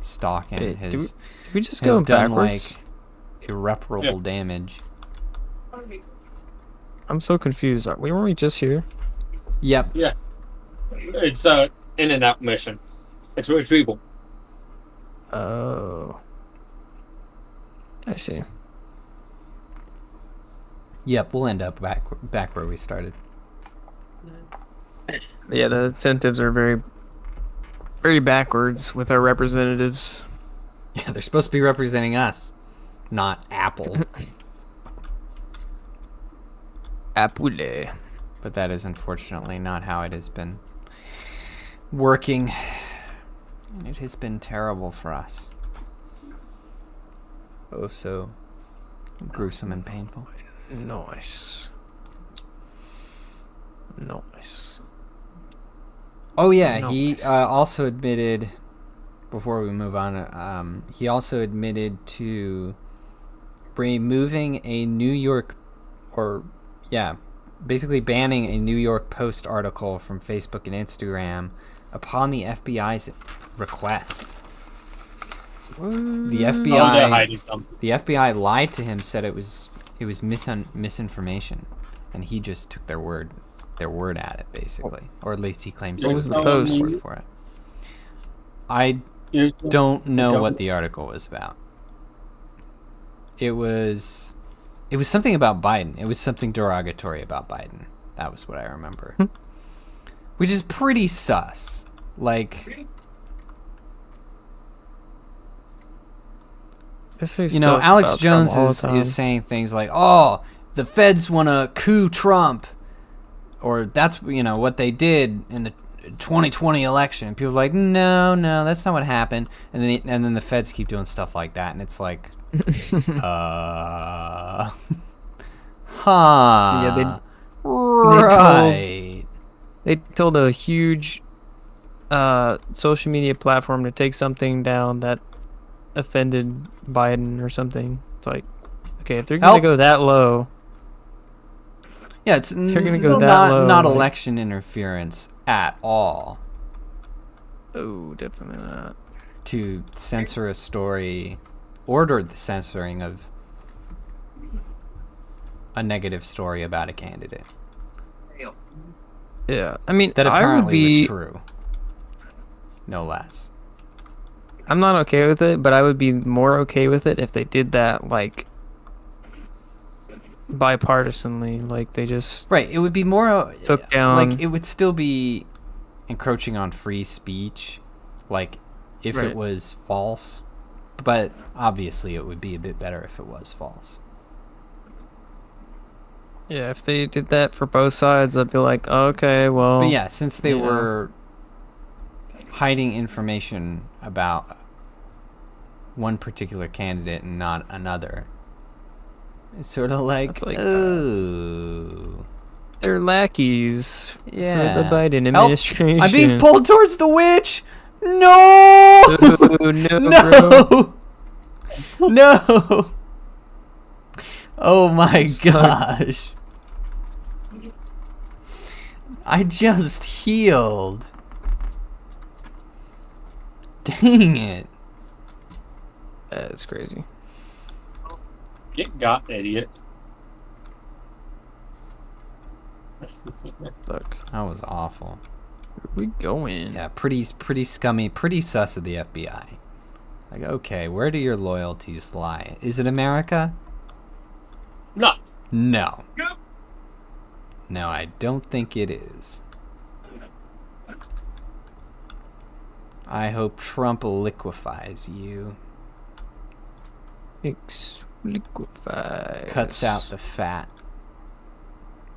stock in
Wait, did
has
we just go
done
backwards?
like irreparable damage.
I'm so confused. Weren't we just here?
Yep.
Yeah. It's in and out mission. It's a retrieval.
Oh. I see.
Yep, we'll end up back where we started.
Yeah, the incentives are very, very backwards with our representatives.
Yeah, they're supposed to be representing us, not Apple.
Apple.
But that is unfortunately not how it has been working. And it has been terrible for us. Oh, so gruesome and painful.
Nice.
Oh yeah, he also admitted, before we move on, he also admitted to removing a New York, basically banning a New York Post article from Facebook and Instagram upon the FBI's request. The
they're hiding something.
The FBI lied to him, said it was misinformation, and he just took their word at it, basically, or at least he claims
What was the post?
word for it. I don't know what the article was about. It was something about Biden. It was something derogatory about Biden. That was what I remember. Which is pretty sus. Like, Alex Jones is saying things like, "Oh, the feds want to coup Trump," or that's what they did in the 2020 election. And people are like, no, that's not what happened. And then the feds keep doing stuff like that, and it's like,
Yeah, they told a huge social media platform to take something down that offended Biden or something. It's like, okay, if they're gonna go that low,
yeah, it's
they're gonna go that low,
not election interference at all.
Oh, definitely not.
To censor a story, ordered the censoring of a negative story about a candidate.
Yeah, I mean,
that
I would be
was true, no less.
I'm not okay with it, but I would be more okay with it if they did that, like, bipartisanly, like they just
it would be more
took down,
like, it would still be encroaching on free speech, like if it was false, but obviously it would be a bit better if it was false.
Yeah, if they did that for both sides, I'd be like, okay, well.
But yeah, since they were hiding information about one particular candidate and not another, it's sort of like, oh,
they're lackeys for the Biden
Help.
administration.
I'm being pulled towards the witch. No,
no,
no. Oh my gosh. I just healed. Dang it.
That's crazy.
Get got, idiot.
Look.
That was awful.
Where are we going?
Yeah, pretty scummy, pretty sus of the FBI. Like, okay, where do your loyalties lie? Is it America?
No.
No. No, I don't think it is. I hope Trump liquefies you.
Liquefies.
Cuts out the fat.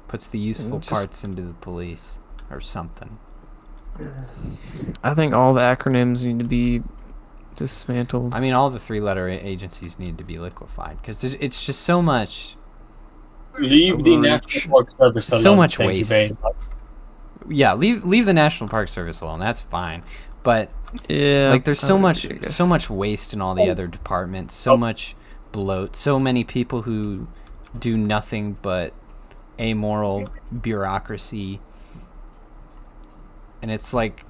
Puts the useful parts into the police. Or something.
I think all the acronyms need to be dismantled.
I mean, all the three-letter agencies need to be liquefied. Because it's just so much...
Leave the National Park Service alone.
So much waste. Yeah, leave the National Park Service alone. That's fine. But like, there's so much waste in all the other departments. So much bloat. So many people who do nothing but amoral bureaucracy. And it's like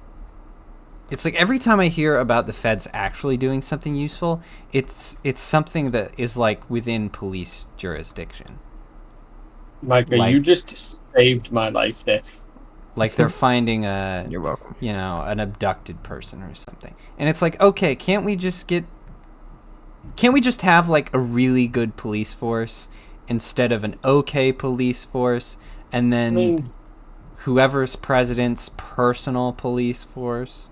every time I hear about the feds actually doing something useful, it's something that is like within police jurisdiction.
Micah, you just saved my life there.
Like they're finding
You're welcome.
an abducted person or something. And it's like, okay, can't we just have like a really good police force instead of an okay police force, and then whoever's president's personal police force?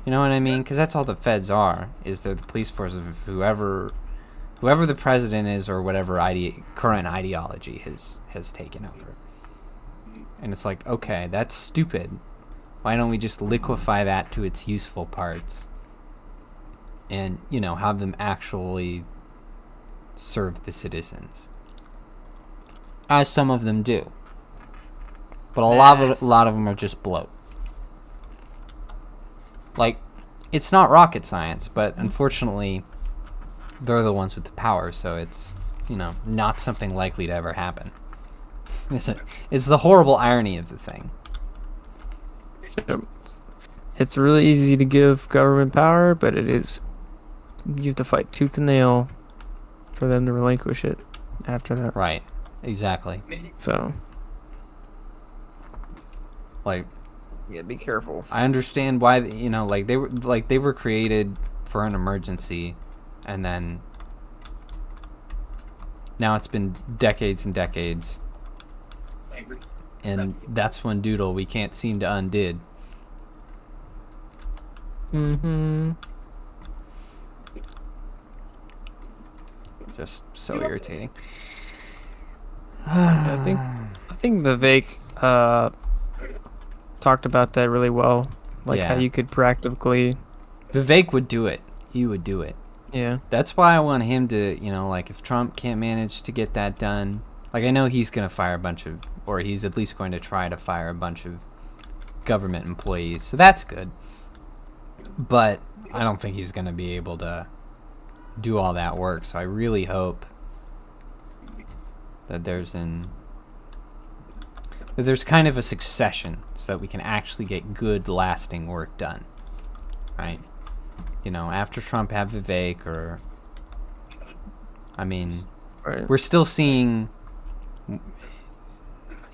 You know what I mean? Because that's all the feds are, is they're the police force of whoever the president is, or whatever current ideology has taken over. And it's like, okay, that's stupid. Why don't we just liquefy that to its useful parts and, have them actually serve the citizens? As some of them do. But a lot of them are just bloat. Like, it's not rocket science, but unfortunately, they're the ones with the power, so it's, not something likely to ever happen. It's the horrible irony of the thing.
It's really easy to give government power, but you have to fight tooth and nail for them to relinquish it after that.
Right. Exactly.
So,
like,
yeah, be careful.
I understand why, they were created for an emergency, and then now it's been decades and decades. And that's one doodle we can't seem to undid.
Mm-hmm.
Just so irritating.
I think Vivek talked about that really well. Like how you could practically...
Vivek would do it. He would do it.
Yeah.
That's why I want him to, if Trump can't manage to get that done, like, I know he's going to fire a bunch of, or he's at least going to try to fire a bunch of government employees, so that's good. But I don't think he's going to be able to do all that work, so I really hope that there's kind of a succession so that we can actually get good, lasting work done, right? After Trump, have Vivek, or... I mean,
right.
We're still seeing...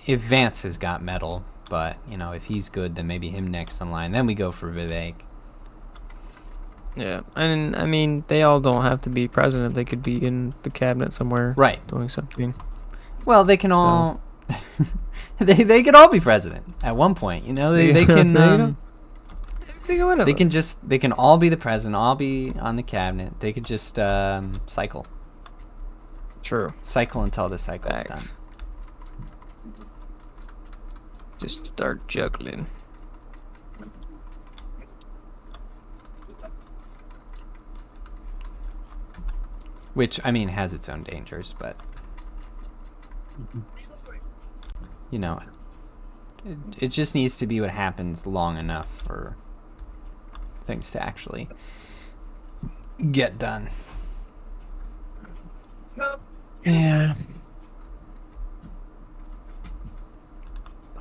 If Vance has got metal, but, if he's good, then maybe him next in line. Then we go for Vivek.
Yeah, and I mean, they all don't have to be president. They could be in the cabinet somewhere,
right,
doing something.
Well, they can all... they could all be president at one point, They can... They can all be the president, all be on the cabinet. They could just cycle.
True.
Cycle until the cycle's done.
Just start juggling.
Which, I mean, has its own dangers, but... It just needs to be what happens long enough for things to actually get done.
Yeah.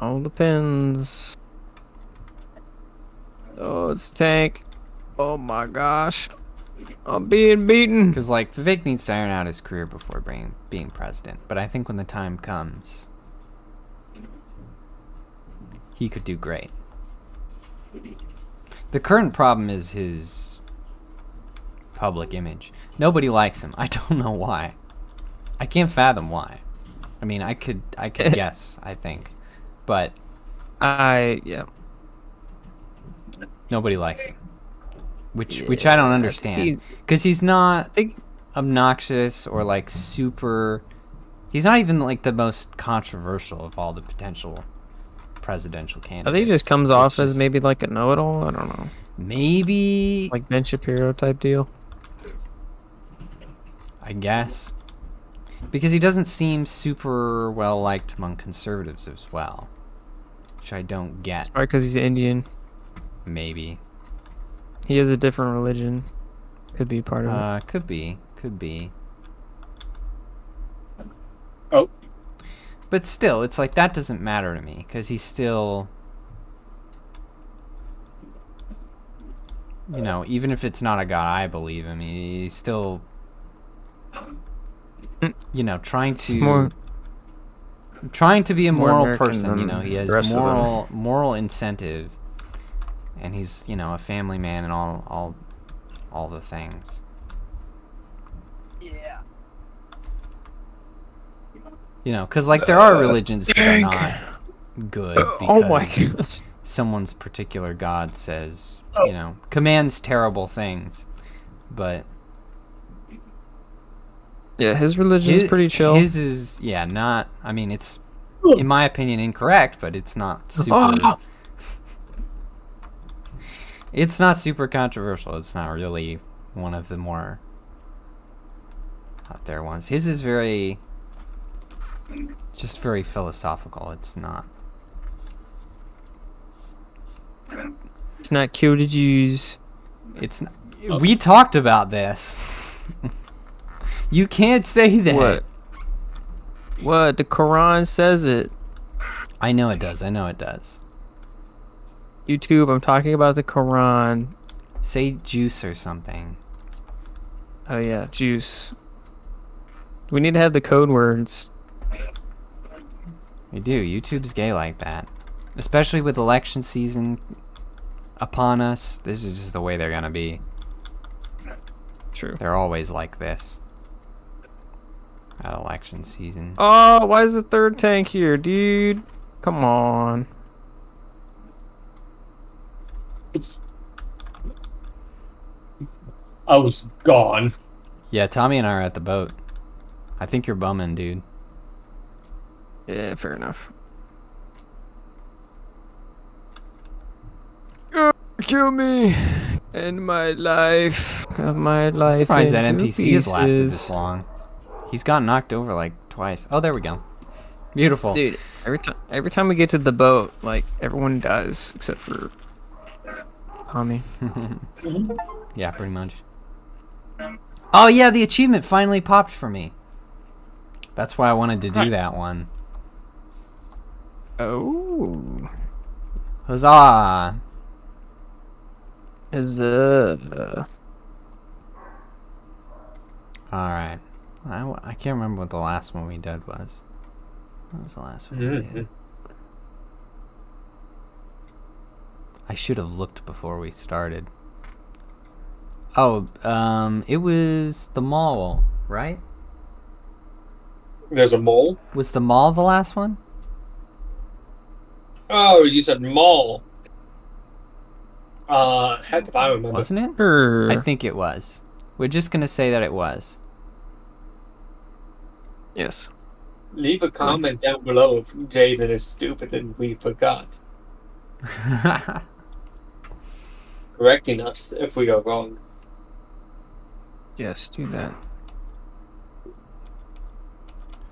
All depends. Oh, it's Tank. Oh my gosh. I'm being beaten.
Because, Vivek needs to iron out his career before being president. But I think when the time comes, he could do great. The current problem is his public image. Nobody likes him. I don't know why. I can't fathom why. I mean, I could guess, I think. But nobody likes him. Which I don't understand. Because he's not obnoxious or super... He's not even the most controversial of all the potential presidential candidates.
I think he just comes off as maybe a know-it-all. I don't know.
Maybe...
Like Ben Shapiro type deal.
I guess. Because he doesn't seem super well liked among conservatives as well. Which I don't get.
Right, because he's Indian.
Maybe.
He has a different religion. Could be part of it.
Could be.
Oh.
But still, it's that doesn't matter to me, because he's still... even if it's not a god I believe, I mean, he's still... trying to trying to be a
More
moral
American
person,
than
he has
the rest of them.
moral incentive, and he's a family man and all the things.
Yeah.
Because there are religions that are not good because
Oh my gosh.
someone's particular god says, commands terrible things, but
Yeah, his religion is pretty chill.
His is not. I mean, it's in my opinion incorrect, but it's not super.
Oh.
It's not super controversial. It's not really one of the more out there ones. His is very philosophical. It's not.
It's not cute to use.
It's not. We talked about this. You can't say that.
What? The Quran says it.
I know it does.
YouTube, I'm talking about the Quran.
Say juice or something.
Oh yeah, juice. We need to have the code words.
We do. YouTube's gay like that. Especially with election season upon us. This is just the way they're gonna be.
True.
They're always like this. At election season.
Oh, why is the third tank here, dude? Come on.
I was gone.
Yeah, Tommy and I are at the boat. I think you're bumming, dude.
Yeah, fair enough. Kill me. End my life. Cut my life.
I'm surprised that
into
NPC has lasted
pieces.
this long. He's got knocked over like twice. Oh, there we go. Beautiful.
Dude, every time we get to the boat, everyone dies except for Tommy.
Yeah, pretty much. Oh yeah, the achievement finally popped for me. That's why I wanted to do that one.
Oh.
Huzzah! Alright. I can't remember what the last one we did was. What was the last one we did? I should have looked before we started. Oh, it was the mall, right?
There's a mole?
Was the mall the last one?
Oh, you said mall. Heck if I remember.
Wasn't it?
Sure.
I think it was. We're just gonna say that it was.
Yes.
Leave a comment down below if Jaeden is stupid and we forgot. Correcting us if we are wrong.
Yes, do that.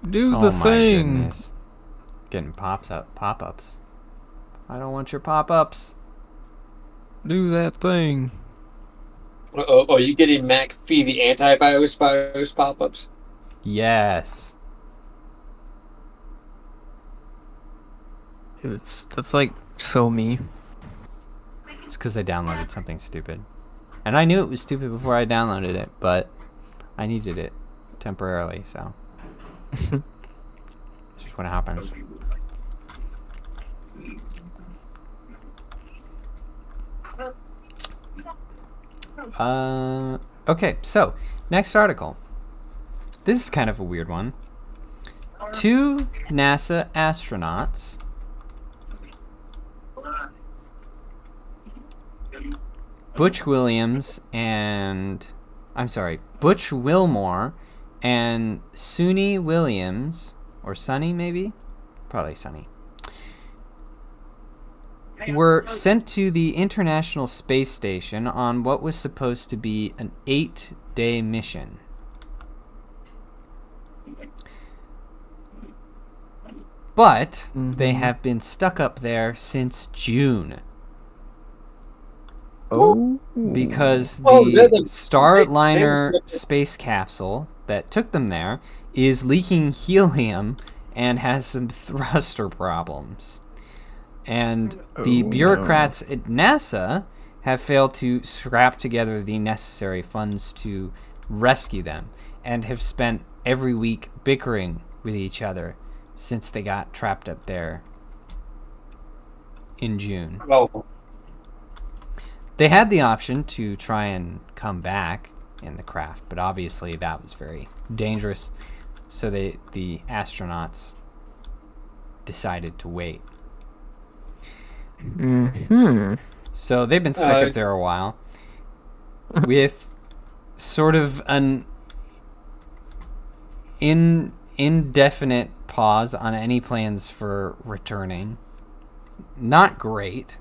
Do
Oh
the
my
thing.
goodness. Getting pop-ups. I don't want your pop-ups.
Do that thing.
Uh-oh, are you getting McAfee the antivirus virus pop-ups?
Yes.
That's like so me.
It's because I downloaded something stupid. And I knew it was stupid before I downloaded it, but I needed it temporarily, so. It's just what happens. Okay, so, next article. This is kind of a weird one. 2 NASA astronauts Butch Wilmore and Suni Williams, or Sunny maybe? Probably Sunny, were sent to the International Space Station on what was supposed to be an 8-day mission. But they have been stuck up there since June.
Oh.
Because
Oh, they're
the
the
Starliner space capsule that took them there is leaking helium and has some thruster problems. And the bureaucrats at NASA have failed to scrap together the necessary funds to rescue them and have spent every week bickering with each other, since they got trapped up there in June.
Oh,
They had the option to try and come back in the craft, but obviously that was very dangerous. So the astronauts decided to wait. So they've been stuck up there a while with sort of an indefinite pause on any plans for returning. Not great.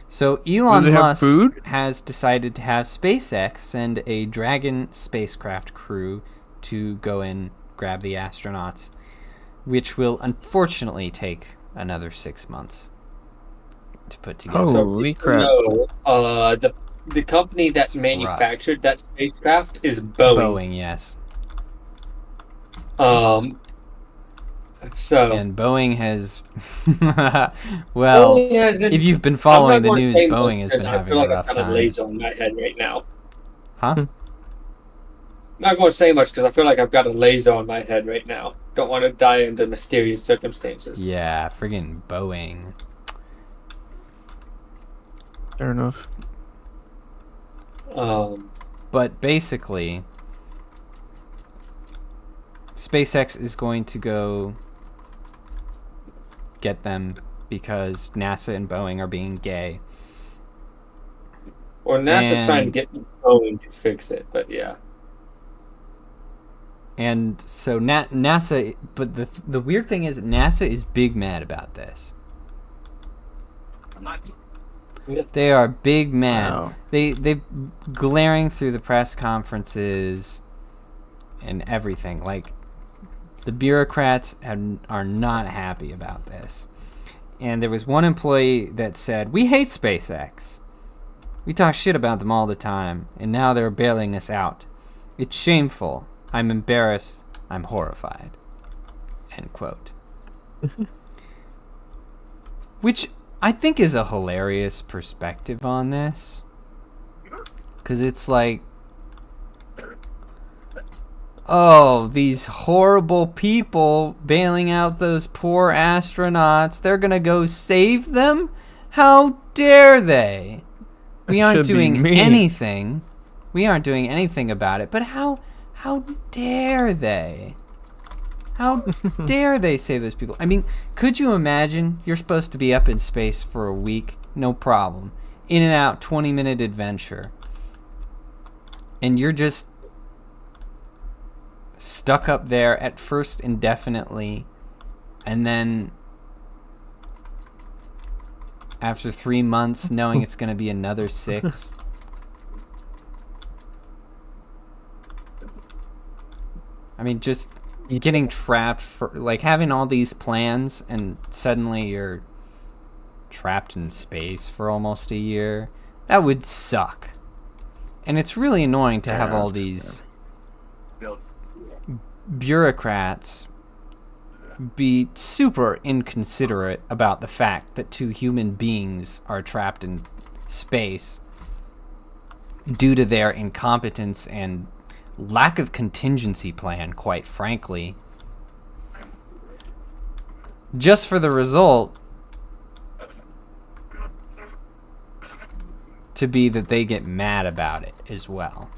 So Elon Musk has decided to have SpaceX send a Dragon spacecraft crew to go and grab the astronauts, which will unfortunately take another 6 months to put together.
Holy crap.
No, the company that manufactured that spacecraft is Boeing.
Boeing, yes. And Boeing has, well, if you've been following the news, Boeing has been having a rough time.
I feel like I've got a laser on my head right now.
Huh?
I'm not going to say much because I feel like I've got a laser on my head right now. Don't want to die under mysterious circumstances.
Yeah, friggin' Boeing.
Fair enough.
But basically, SpaceX is going to go get them because NASA and Boeing are being gay.
Or NASA's trying to get Boeing to fix it, but yeah.
And so NASA, but the weird thing is NASA is big mad about this. They are big mad.
Wow.
They glaring through the press conferences and everything. Like, the bureaucrats are not happy about this. And there was one employee that said, "We hate SpaceX. We talk shit about them all the time, and now they're bailing us out. It's shameful. I'm embarrassed. I'm horrified." End quote. Which I think is a hilarious perspective on this. Because it's like, oh, these horrible people bailing out those poor astronauts. They're going to go save them? How dare they? We aren't doing anything. We aren't doing anything about it. But how dare they? How dare they save those people? I mean, could you imagine you're supposed to be up in space for a week? No problem. In and out, 20-minute adventure. And you're just stuck up there at first indefinitely, and then after 3 months knowing it's going to be another 6. I mean, just getting trapped for, like, having all these plans and suddenly you're trapped in space for almost a year. That would suck. And it's really annoying to have all these bureaucrats be super inconsiderate about the fact that 2 human beings are trapped in space due to their incompetence and lack of contingency plan, quite frankly, just for the result to be that they get mad about it as well.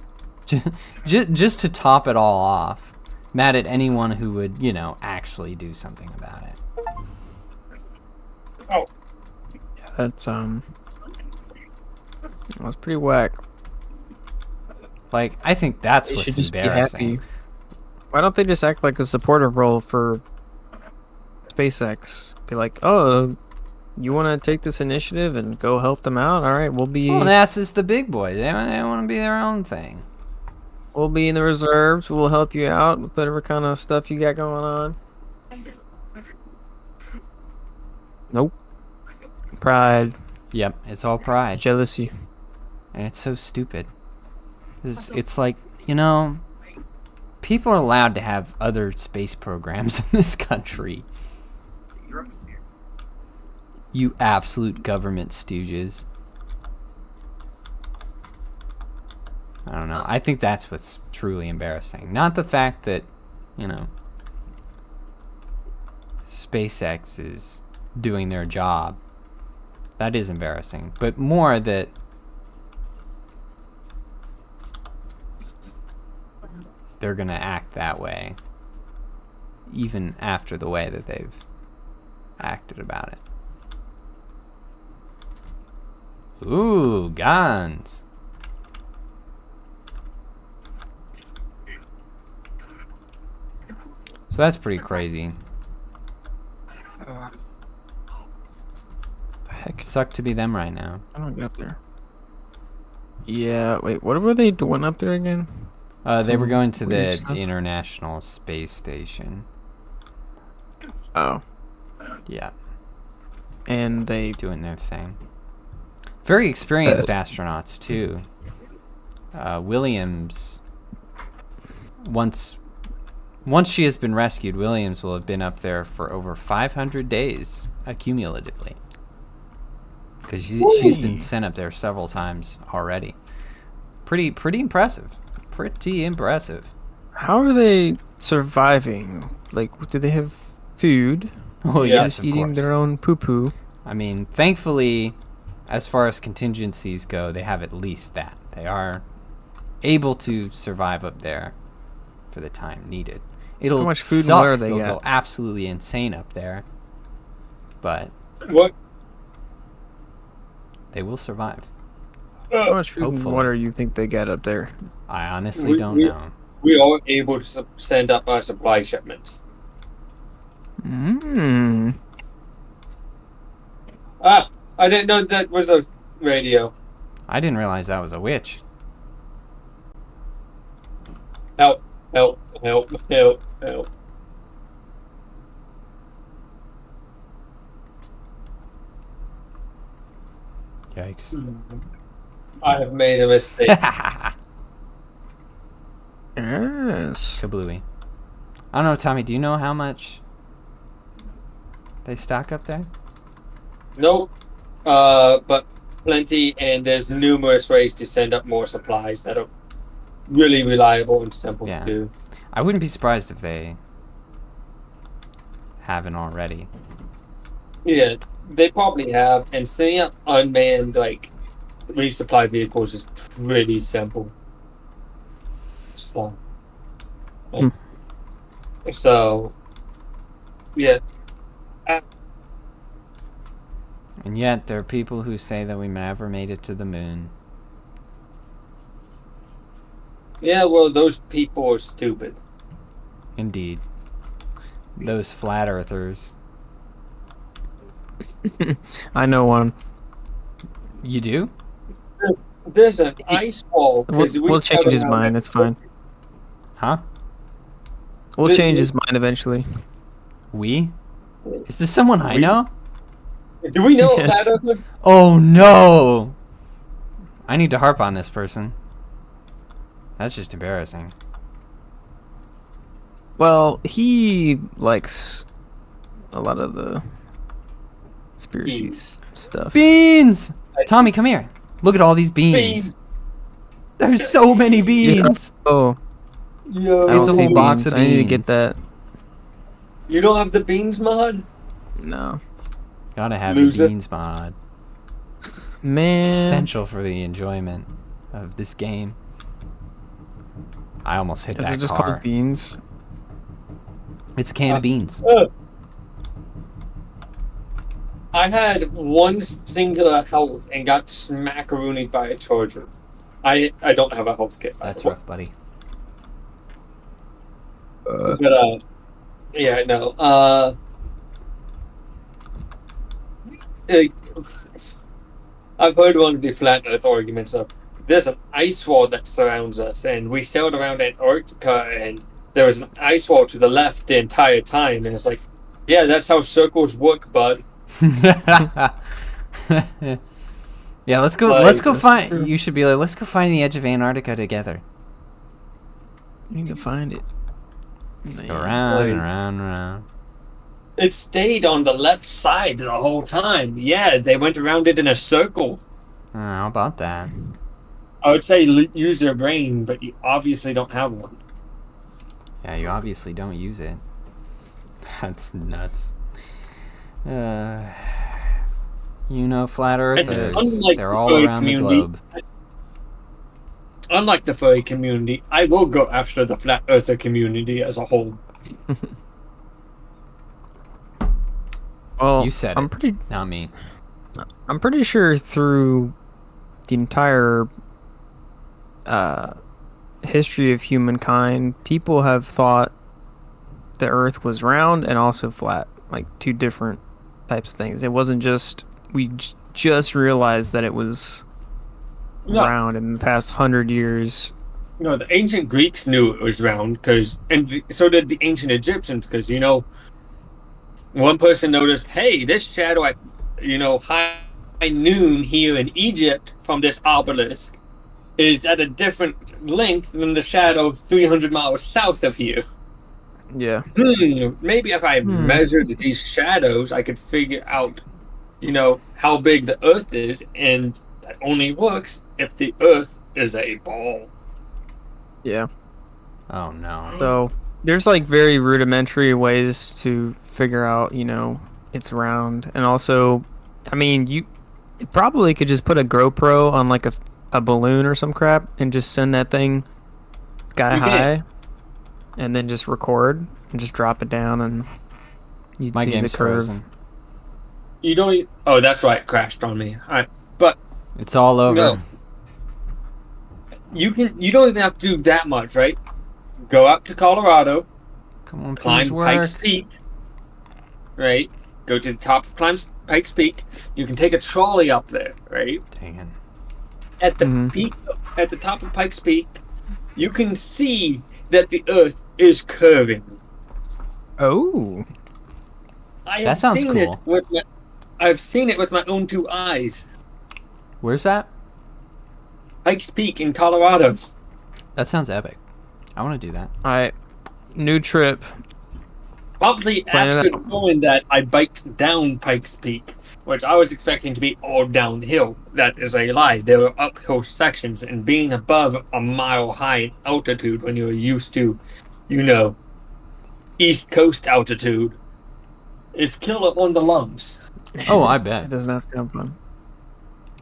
Just to top it all off, mad at anyone who would, actually do something about it.
Oh.
Yeah, that's pretty whack.
Like, I think that's what's embarrassing.
Why don't they just act like a supportive role for SpaceX? Be like, oh, you want to take this initiative and go help them out? All right, we'll be...
Well, NASA's the big boy. They want to be their own thing.
We'll be in the reserves. We'll help you out with whatever kind of stuff you got going on. Nope. Pride.
Yep, it's all pride.
Jealousy.
And it's so stupid. It's like, people are allowed to have other space programs in this country. You absolute government stooges. I don't know. I think that's what's truly embarrassing. Not the fact that, SpaceX is doing their job. That is embarrassing. But more that they're going to act that way, even after the way that they've acted about it. Ooh, guns. So that's pretty crazy.
Heck,
Suck to be them right now.
I don't get up there. Yeah, wait, what were they doing up there again?
They were
Some
going to
weird
the
stuff?
International Space Station.
Oh,
Yeah,
and they
doing their thing. Very experienced astronauts too. Williams, once she has been rescued, Williams will have been up there for over 500 days accumulatively. Because she's been sent up there several times already. Pretty impressive. Pretty impressive.
How are they surviving? Like, do they have food?
Oh
Yeah,
yes,
Just
of
eating
course.
their own poo-poo.
I mean, thankfully, as far as contingencies go, they have at least that. They are able to survive up there for the time needed. It'll
How much food and
suck.
water they
They'll
got?
go absolutely insane up there, but
What?
they will survive.
How much food
Hopefully.
and water you think they get up there?
I honestly don't know.
We are able to send up our supply shipments.
Mmm.
Ah, I didn't know that was a radio.
I didn't realize that was a witch.
Help, help, help, help, help.
Yikes.
I have made a mistake.
Yes.
Kablooey. I don't know, Tommy, do you know how much they stock up there?
Nope. But plenty, and there's numerous ways to send up more supplies that are really reliable and simple
Yeah.
to do.
I wouldn't be surprised if they haven't already.
Yeah, they probably have. And setting up unmanned resupply vehicles is pretty simple stuff.
Hmm.
So, yeah.
And yet, there are people who say that we never made it to the moon.
Yeah, well, those people are stupid.
Indeed. Those flat earthers.
I know one.
You do?
There's an ice wall. 'cause
We'll change
travel
his
around
mind.
that-
It's fine.
Huh?
We'll
Th-
change
th-
his mind eventually.
We? Is this someone I
We?
know?
Do we know
Yes.
that other?
Oh no! I need to harp on this person. That's just embarrassing.
Well, he likes a lot of the conspiracy stuff.
Beans! Tommy, come here. Look at all these beans.
Beans.
There's so many beans.
Oh,
Yo,
I
It's
don't
a
see
whole box
beans.
of
I need to get
beans.
that.
you don't have the beans mod?
No,
Gotta have
Loser.
the beans mod. It's
man.
essential for the enjoyment of this game. I almost hit
Is
that
it just
car.
called beans?
It's a can of beans.
I had one singular health and got smackaroonied by a charger. I don't have a health kit. by
That's
the way.
rough, buddy.
But yeah, no. Like, I've heard one of the flat Earth arguments of there's an ice wall that surrounds us, and we sailed around Antarctica, and there was an ice wall to the left the entire time, and it's like, yeah, that's how circles work, bud.
Yeah, let's go.
Like,
Let's go
that's
find.
true.
You should be like, let's go find the edge of Antarctica together.
I need to find it.
Go around
Like-
and around and around.
It stayed on the left side the whole time. Yeah, they went around it in a circle.
How about that?
I would say use your brain, but you obviously don't have one.
Yeah, you obviously don't use it. That's nuts. You know, flat
And
earthers,
unlike
they're
the
all
furry
around the
community,
globe.
unlike the furry community, I will go after the flat earther community as a whole.
Well,
You said
I'm
it,
pretty
not me.
I'm pretty sure through the entire history of humankind, people have thought the Earth was round and also flat, like two different types of things. It wasn't just just realized that it was
No,
round in the past 100 years.
no, the ancient Greeks knew it was round, so did the ancient Egyptians, because one person noticed, hey, this shadow at high noon here in Egypt from this obelisk is at a different length than the shadow 300 miles south of here.
Yeah.
Maybe if I measured these shadows, I could figure out, how big the Earth is, and that only works if the Earth is a ball.
Yeah.
Oh no.
So there's like very rudimentary ways to figure out, it's round. And also, I mean, you probably could just put a GoPro on like a balloon or some crap and just send that thing sky
You can.
high and then just record and just drop it down and you'd
My
see the
game's
curve.
frozen.
You don't. Oh, that's right. It crashed on me. All right, but
It's all over.
no, you can. You don't even have to do that much, right? Go up to Colorado,
Come on, please
climb
work.
Pikes Peak, right? Go to the top of Pikes Peak. You can take a trolley up there, right?
Dang it.
At the peak, at the top of Pikes Peak, you can see that the Earth is curving.
Oh.
I
That
have
sounds
seen
cool.
it with my. I've seen it with my own two eyes.
Where's that?
Pikes Peak in Colorado.
That sounds epic. I want to do that.
All right. New trip.
Probably
Plan it
after
out.
knowing that, I biked down Pikes Peak, which I was expecting to be all downhill. That is a lie. There were uphill sections, and being above a mile high altitude when you're used to, East Coast altitude, is killer on the lungs.
Oh, I
It
bet.
does not sound fun.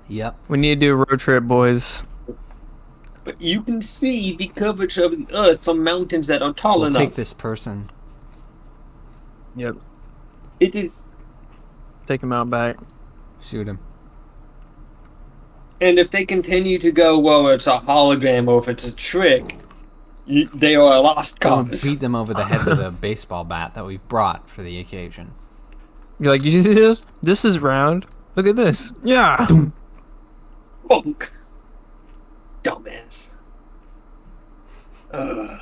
Yep.
We need to do a road trip, boys.
But you can see the curvature of the Earth from mountains that are tall
We'll
enough.
take this person.
Yep.
It is,
Take him out back.
Shoot him.
and if they continue to go, well, it's a hologram or if it's a trick, they are a lost
We'll
cause.
beat them over the head with a baseball bat that we've brought for the occasion.
You're like, you see this? This is round. Look at this. Yeah.
Bonk. Dumbass. Ugh.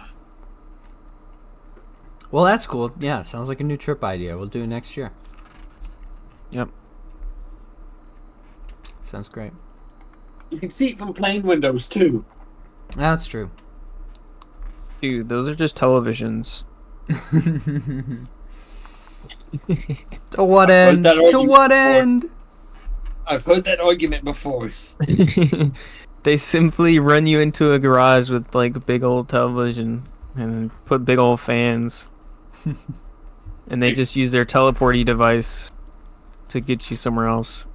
Well, that's cool. Yeah, sounds like a new trip idea. We'll do it next year.
Yep.
Sounds great.
You can see it from plane windows too.
That's true.
Dude, those are just televisions.
To what
I've heard
end?
that
To
argument
what
before.
end?
I've heard that argument before.
They simply run you into a garage with like a big old television and then put big old fans. And they just use their teleporty device to get you somewhere else.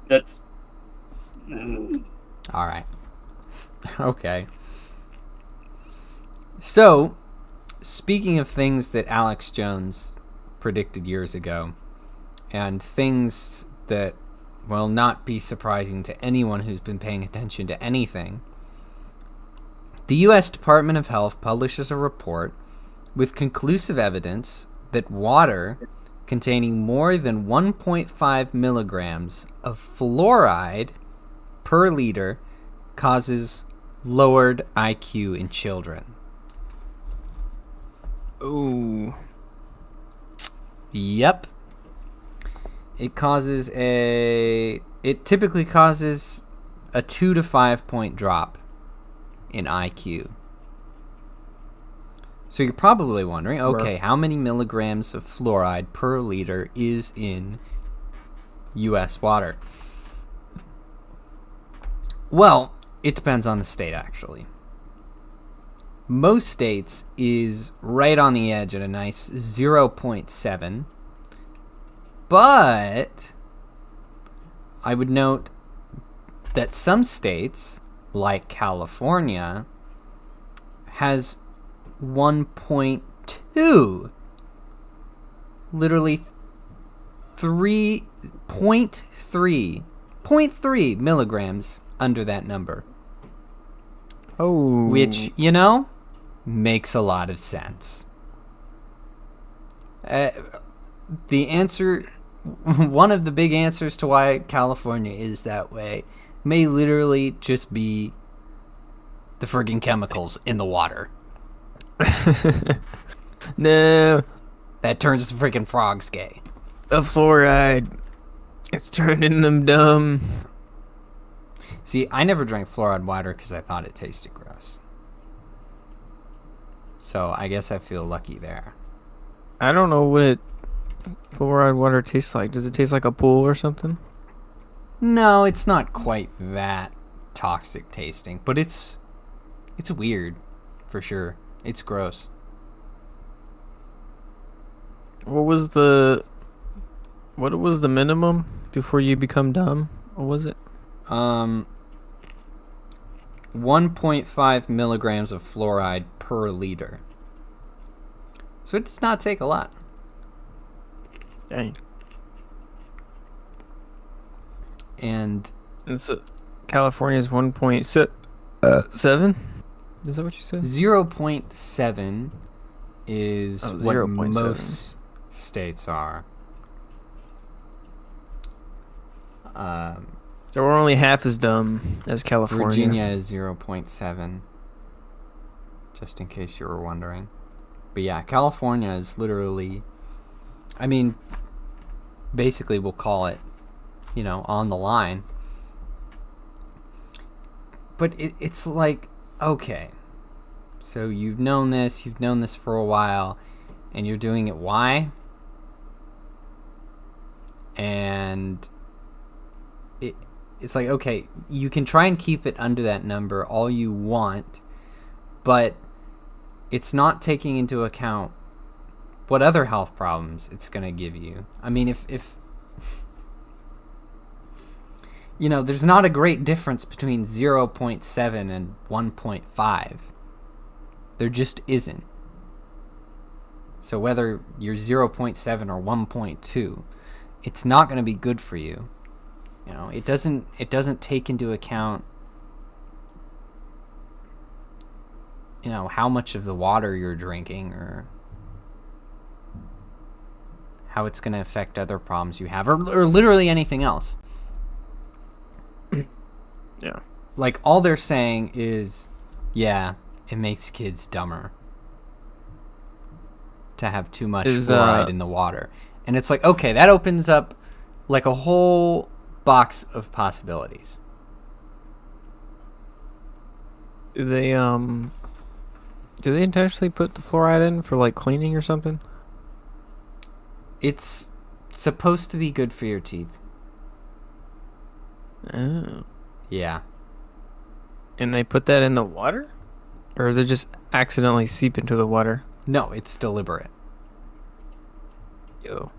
That's
All right. Okay. So, speaking of things that Alex Jones predicted years ago, and things that will not be surprising to anyone who's been paying attention to anything, the U.S. Department of Health publishes a report with conclusive evidence that water containing more than 1.5 milligrams of fluoride per liter causes lowered IQ in children.
Ooh.
Yep. It typically causes a 2 to 5 point drop in IQ. So you're probably wondering, okay, how many milligrams of fluoride per liter is in U.S. water? Well, it depends on the state, actually. Most states is right on the edge at a nice 0.7. But I would note that some states, like California, has 1.2. Literally 0.3 milligrams under that number.
Oh.
Which, makes a lot of sense. The answer, one of the big answers to why California is that way may literally just be the friggin' chemicals in the water.
No.
That turns the freaking frogs gay.
The fluoride. It's turning them dumb.
See, I never drank fluoride water because I thought it tasted gross. So I guess I feel lucky there.
I don't know what fluoride water tastes like. Does it taste like a pool or something?
No, it's not quite that toxic tasting, but it's weird, for sure. It's gross.
What was the minimum before you become dumb? What was it?
1.5 milligrams of fluoride per liter. So it does not take a lot.
Dang.
And
so California's 1.7? Is that what you said?
0.7 is
Oh,
what
0.7.
most states are.
So we're only half as dumb as California.
Virginia is 0.7, just in case you were wondering. But yeah, California is literally, I mean, basically we'll call it, on the line. But it's like, okay, so you've known this for a while, and you're doing it. Why? And it's like, okay, you can try and keep it under that number all you want, but it's not taking into account what other health problems it's going to give you. I mean, if there's not a great difference between 0.7 and 1.5. There just isn't. So whether you're 0.7 or 1.2, it's not going to be good for you. It doesn't take into account how much of the water you're drinking or how it's going to affect other problems you have or literally anything else.
Yeah.
Like, all they're saying is, yeah, it makes kids dumber to have too much fluoride in the water. And it's like, okay, that opens up like a whole box of possibilities.
Do they intentionally put the fluoride in for like cleaning or something?
It's supposed to be good for your teeth.
Oh.
Yeah.
And they put that in the water? Or does it just accidentally seep into the water?
No, it's deliberate.
Yo.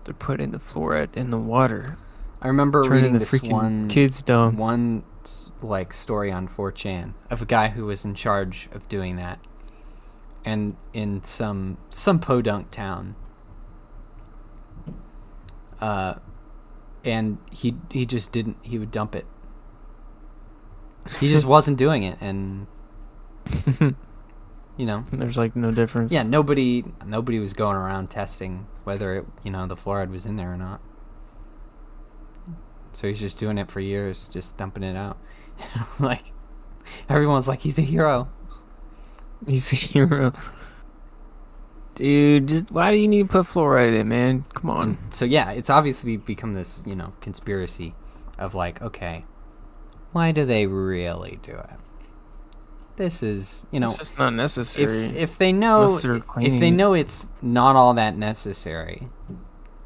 They're putting the fluoride in the water.
I remember
Turning
reading
the
this
freaking kids dumb.
one story on 4chan of a guy who was in charge of doing that, and in some podunk town, and he just didn't. He would dump it. He just wasn't doing it, and
There's like no difference.
yeah, nobody was going around testing whether it, the fluoride was in there or not. So he's just doing it for years, just dumping it out. Like, everyone's like, he's a hero.
He's a hero. Dude, just why do you need to put fluoride in, man? Come on.
And so yeah, it's obviously become this, conspiracy of like, okay, why do they really do it? This is,
It's just not necessary.
if they know
Unless they're cleaning
it's not all that necessary,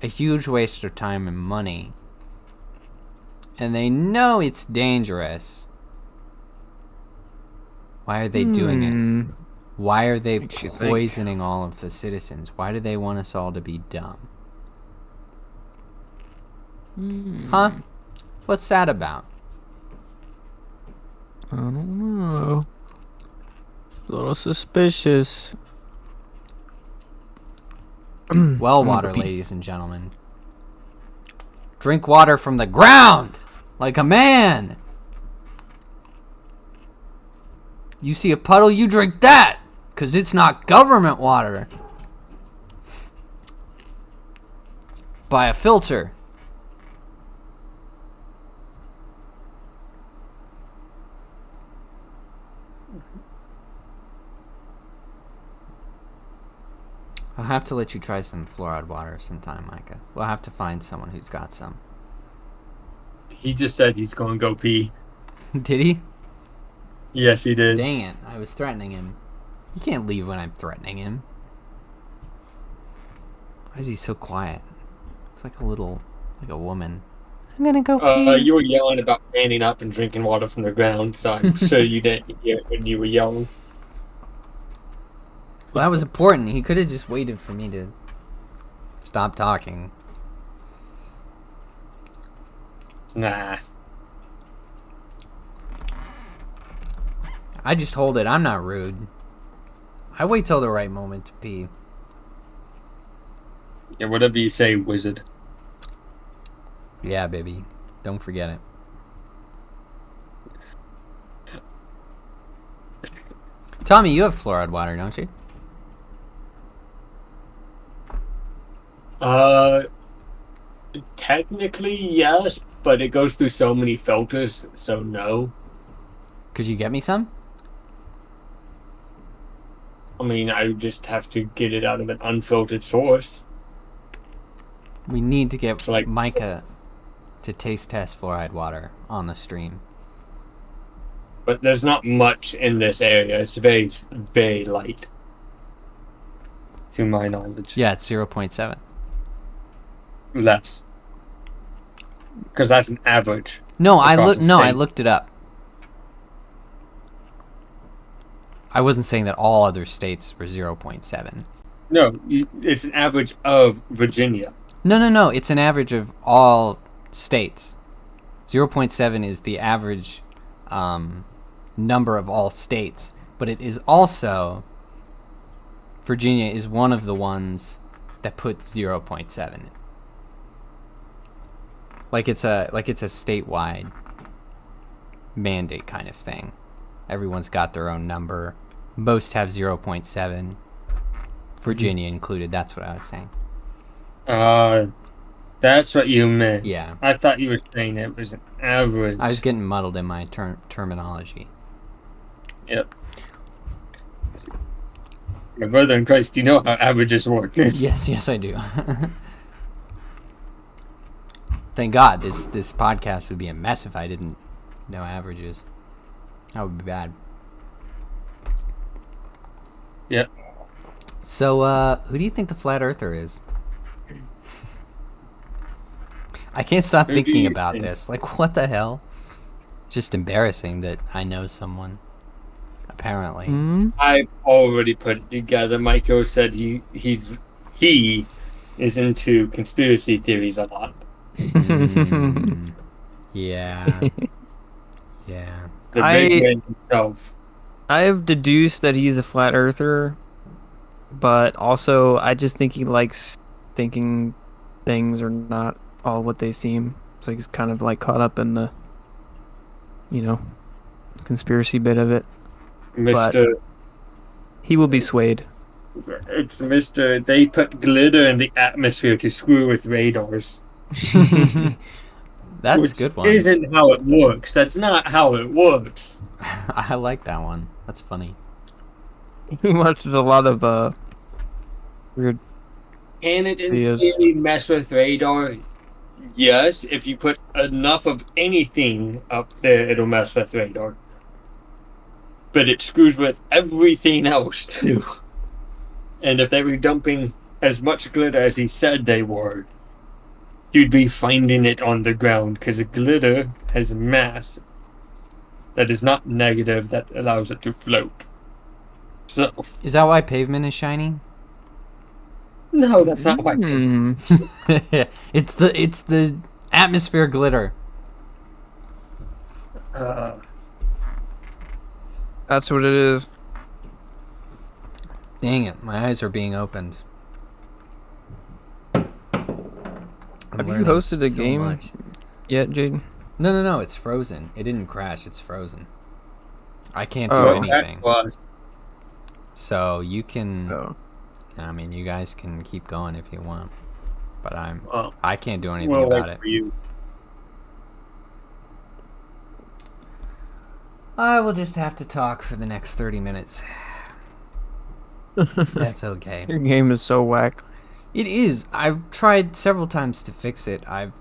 a huge waste of time and money, and they know it's dangerous, Why are they doing it? Why are they
Makes you think.
poisoning all of the citizens? Why do they want us all to be dumb? Huh? What's that about?
I don't know. A little suspicious.
Well water, ladies and gentlemen. Drink water from the ground! Like a man! You see a puddle, you drink that! 'Cause it's not government water. By a filter. I'll have to let you try some fluoride water sometime, Micah. We'll have to find someone who's got some.
He just said he's going to go pee.
Did he?
Yes, he did.
Dang it. I was threatening him. He can't leave when I'm threatening him. Why is he so quiet? It's like a woman. I'm gonna go pee.
You were yelling about standing up and drinking water from the ground, so I'm sure you didn't hear it when you were yelling.
Well, that was important. He could have just waited for me to stop talking.
Nah.
I just hold it. I'm not rude. I wait till the right moment to pee.
Yeah, whatever you say, wizard.
Yeah, baby. Don't forget it. Tommy, you have fluoride water, don't you?
Technically, yes, but it goes through so many filters, so no.
Could you get me some?
I mean, I would just have to get it out of an unfiltered source.
We need to get
So, like-
Micah to taste test fluoride water on the stream.
But there's not much in this area. It's very, very light. To my knowledge.
Yeah, it's 0.7.
Less. Because that's an average.
No, I
Across the state.
looked it up. I wasn't saying that all other states were 0.7.
No, it's an average of Virginia.
No. It's an average of all states. 0.7 is the average number of all states, but it is also Virginia is one of the ones that puts 0.7. Like it's a statewide mandate kind of thing. Everyone's got their own number. Most have 0.7. Virginia included. That's what I was saying.
That's what you meant.
Yeah.
I thought you were saying it was an average.
I was getting muddled in my terminology.
Yep. My brother in Christ, do you know how averages work?
Yes, I do. Thank God this podcast would be a mess if I didn't know averages. That would be bad.
Yep.
So, who do you think the flat earther is? I can't stop
Who do
thinking
you
about
think?
this. Like, what the hell? Just embarrassing that I know someone. Apparently.
I've already put it together. Micah said he is into conspiracy theories a lot.
Mm, yeah. Yeah.
The big man himself.
I have deduced that he's a flat earther, but also I just think he likes thinking things are not all what they seem. So he's kind of like caught up in the, conspiracy bit of it.
Mr.
He will be swayed.
It's Mr. They put glitter in the atmosphere to screw with radars.
That's
which
a good one.
Isn't how it works. That's not how it works.
I like that one. That's funny.
He watched a lot of weird.
Can it in
Yes.
theory mess with radar? Yes, if you put enough of anything up there, it'll mess with radar. But it screws with everything else too. And if they were dumping as much glitter as he said they were, you'd be finding it on the ground because glitter has mass that is not negative that allows it to float. So
Is that why pavement is shiny?
no, that's not why.
It's the atmosphere glitter.
That's what it is.
Dang it, my eyes are being opened. I'm
Have you
learning
hosted a
so
game
much.
yet, Jaden?
No, it's frozen. It didn't crash, it's frozen. I can't do
Oh.
anything.
That was
So you can
Oh.
I mean, you guys can keep going if you want. But
well,
I can't do anything
we'll
about
wait
it.
for you.
I will just have to talk for the next 30 minutes. That's okay.
Your game is so whack.
It is. I've tried several times to fix it. I've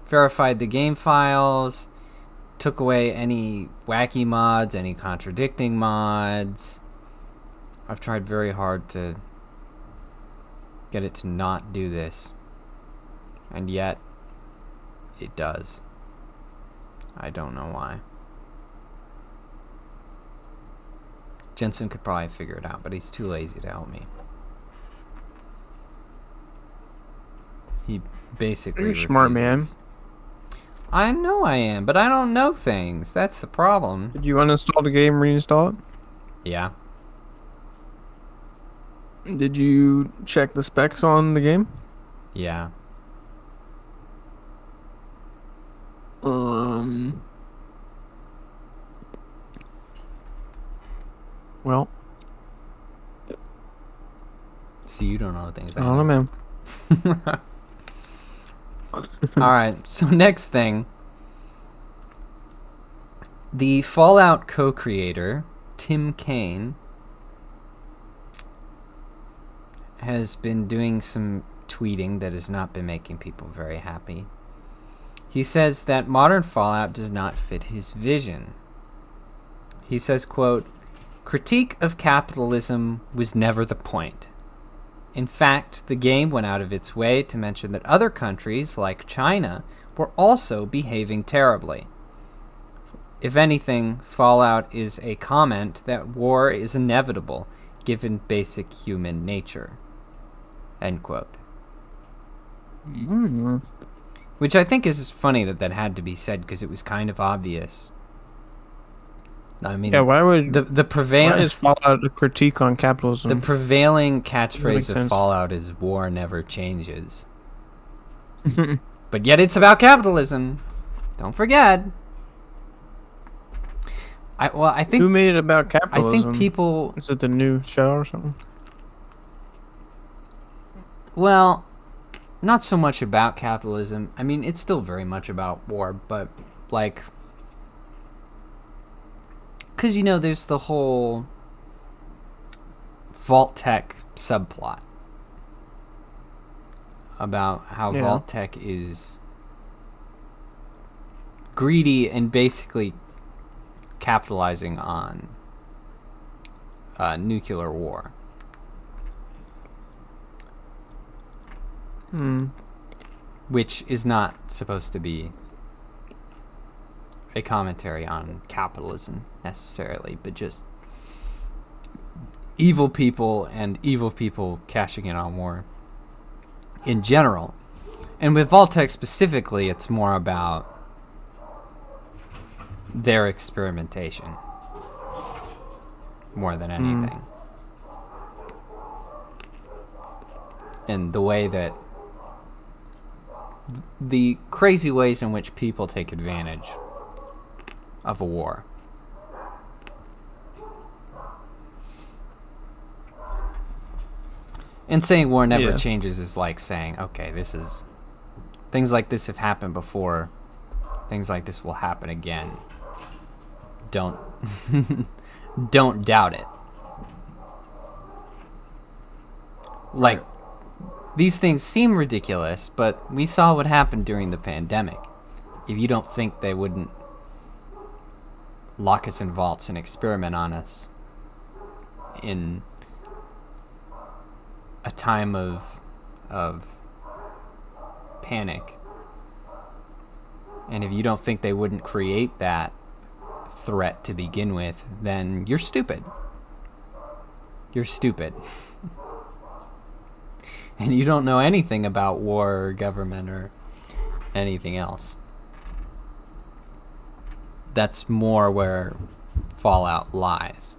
verified the game files, took away any wacky mods, any contradicting mods. I've tried very hard to get it to not do this. And yet it does. I don't know why. Jensen could probably figure it out, but he's too lazy to help me. He basically
You're a smart man.
refuses. I know I am, but I don't know things. That's the problem.
Did you uninstall the game, reinstall it?
Yeah.
Did you check the specs on the game?
Yeah.
Well,
So you don't know things.
I don't know, man.
Alright, so next thing. The Fallout co-creator, Tim Kaine, has been doing some tweeting that has not been making people very happy. He says that modern Fallout does not fit his vision. He says, quote, "Critique of capitalism was never the point. In fact, the game went out of its way to mention that other countries, like China, were also behaving terribly. If anything, Fallout is a comment that war is inevitable, given basic human nature." End quote. Which I think is funny that had to be said, because it was kind of obvious. I mean,
Yeah, why would
the
why
prevailing
is Fallout a critique on capitalism?
the prevailing
That
catchphrase
makes
of
sense.
Fallout is "war never changes," but yet it's about capitalism. Don't forget. I
Who
think
made it about capitalism?
people.
Is it the new show or something?
Well, not so much about capitalism. I mean, it's still very much about war, but because there's the whole Vault Tech subplot about how
Yeah.
Vault Tech is greedy and basically capitalizing on nuclear war. Which is not supposed to be a commentary on capitalism necessarily, but just evil people and evil people cashing in on war in general. And with Vault-Tec specifically, it's more about their experimentation more than anything. And the way that the crazy ways in which people take advantage of a war. And saying war never
Yeah.
changes is like saying, okay, things like this have happened before. Things like this will happen again. Don't don't doubt it. Like, these things seem ridiculous, but we saw what happened during the pandemic. If you don't think they wouldn't lock us in vaults and experiment on us in a time of panic, And if you don't think they wouldn't create that threat to begin with, then you're stupid. You're stupid. And you don't know anything about war or government or anything else. That's more where Fallout lies.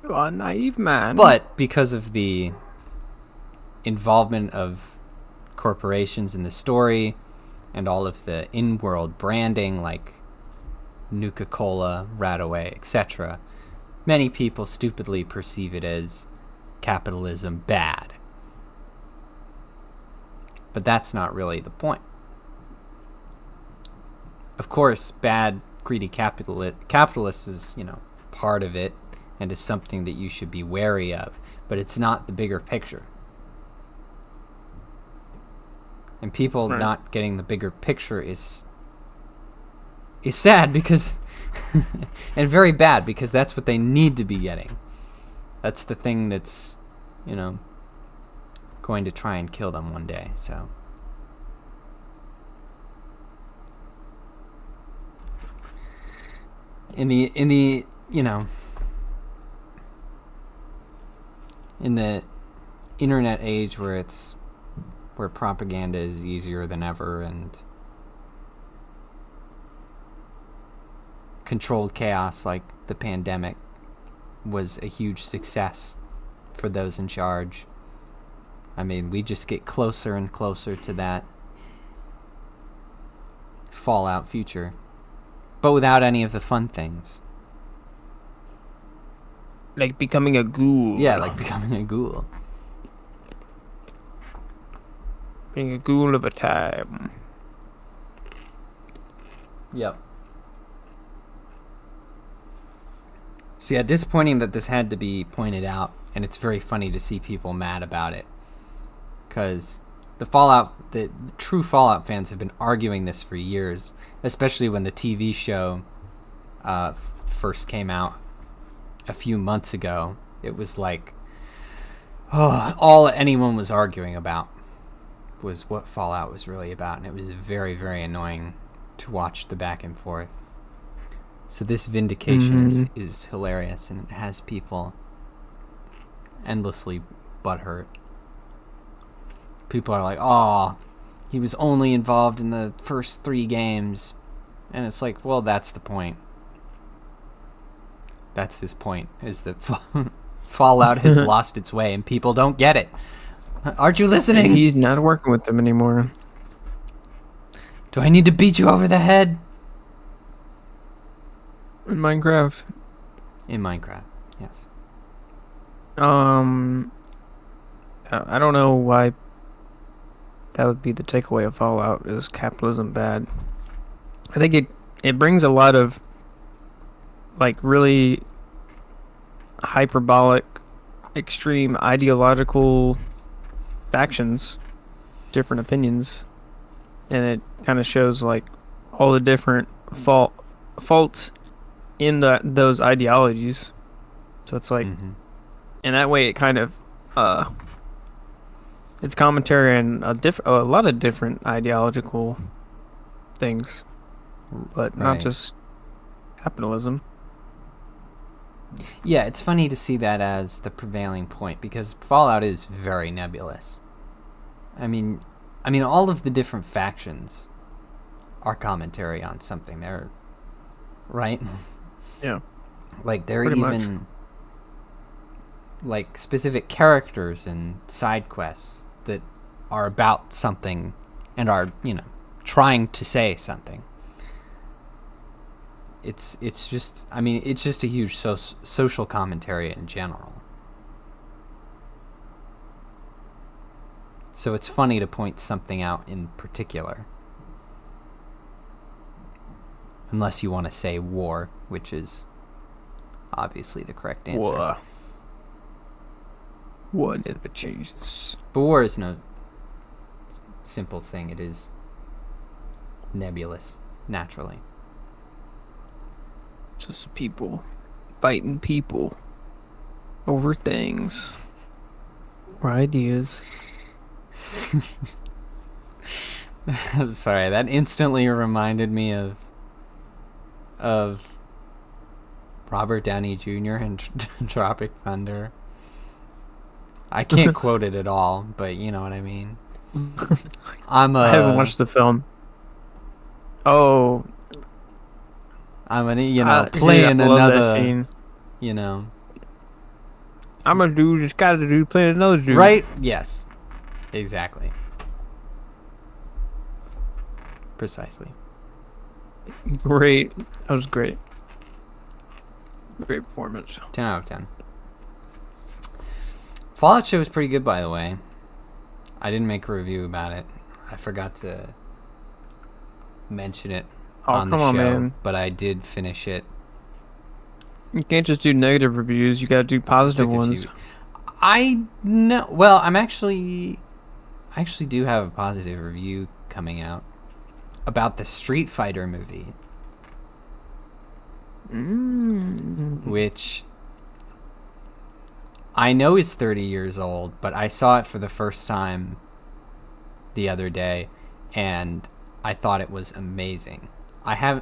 You are a naive man.
But because of the involvement of corporations in the story and all of the in-world branding like Nuka-Cola, Radaway, etc., many people stupidly perceive it as capitalism bad. But that's not really the point. Of course, bad, greedy capitalist is, part of it and is something that you should be wary of. But it's not the bigger picture. And people not getting the bigger picture is sad because... and very bad because that's what they need to be getting. That's the thing that's, going to try and kill them one day. So in the internet age where propaganda is easier than ever and controlled chaos like the pandemic was a huge success for those in charge. I mean, we just get closer and closer to that Fallout future, but without any of the fun things.
Like becoming a ghoul.
Yeah, like becoming a ghoul.
Being a ghoul of a time.
Yep. So yeah, disappointing that this had to be pointed out, and it's very funny to see people mad about it. Because the true Fallout fans have been arguing this for years, especially when the TV show first came out a few months ago. It was like, all anyone was arguing about was what Fallout was really about, and it was very, very annoying to watch the back and forth. So this vindication is hilarious, and it has people endlessly butthurt. People are like, oh, he was only involved in the first 3 games. And it's like, well, that's the point. That's his point, is that Fallout has lost its way and people don't get it. Aren't you listening?
He's not working with them anymore.
Do I need to beat you over the head?
In Minecraft.
In Minecraft, yes.
I don't know why that would be the takeaway of Fallout, is capitalism bad. I think it brings a lot of like really hyperbolic, extreme ideological factions, different opinions, and it kind of shows like all the different faults in those ideologies. So it's like, in that way, it kind of it's commentary on a lot of different ideological things, but not just capitalism.
Yeah, it's funny to see that as the prevailing point, because Fallout is very nebulous. I mean, all of the different factions are commentary on something. They're right.
Yeah.
Like they're
pretty
even
much.
Like specific characters and side quests that are about something and are, trying to say something. It's just a huge social commentary in general. So it's funny to point something out in particular. Unless you want to say war, which is obviously the correct answer.
War never changes.
But war is no simple thing. It is nebulous, naturally.
Just people fighting people over things or ideas.
Sorry, that instantly reminded me of Robert Downey Jr. in Tropic Thunder. I can't quote it at all, but you know what I mean.
I haven't watched the film. Oh,
I'm an
dude,
playing
I love that
another,
scene.
you know,
I'm a dude. It's got a dude playing another dude.
right? Yes, exactly, precisely.
Great. That was great. Great performance.
10 out of 10. Fallout show was pretty good, by the way. I didn't make a review about it. I forgot to mention it on the show,
Man.
but I did finish it.
You can't just do negative reviews. You gotta do positive
Took a
ones.
few- I know. Well, I actually do have a positive review coming out about the Street Fighter movie, which I know is 30 years old, but I saw it for the first time the other day, and I thought it was amazing. I'd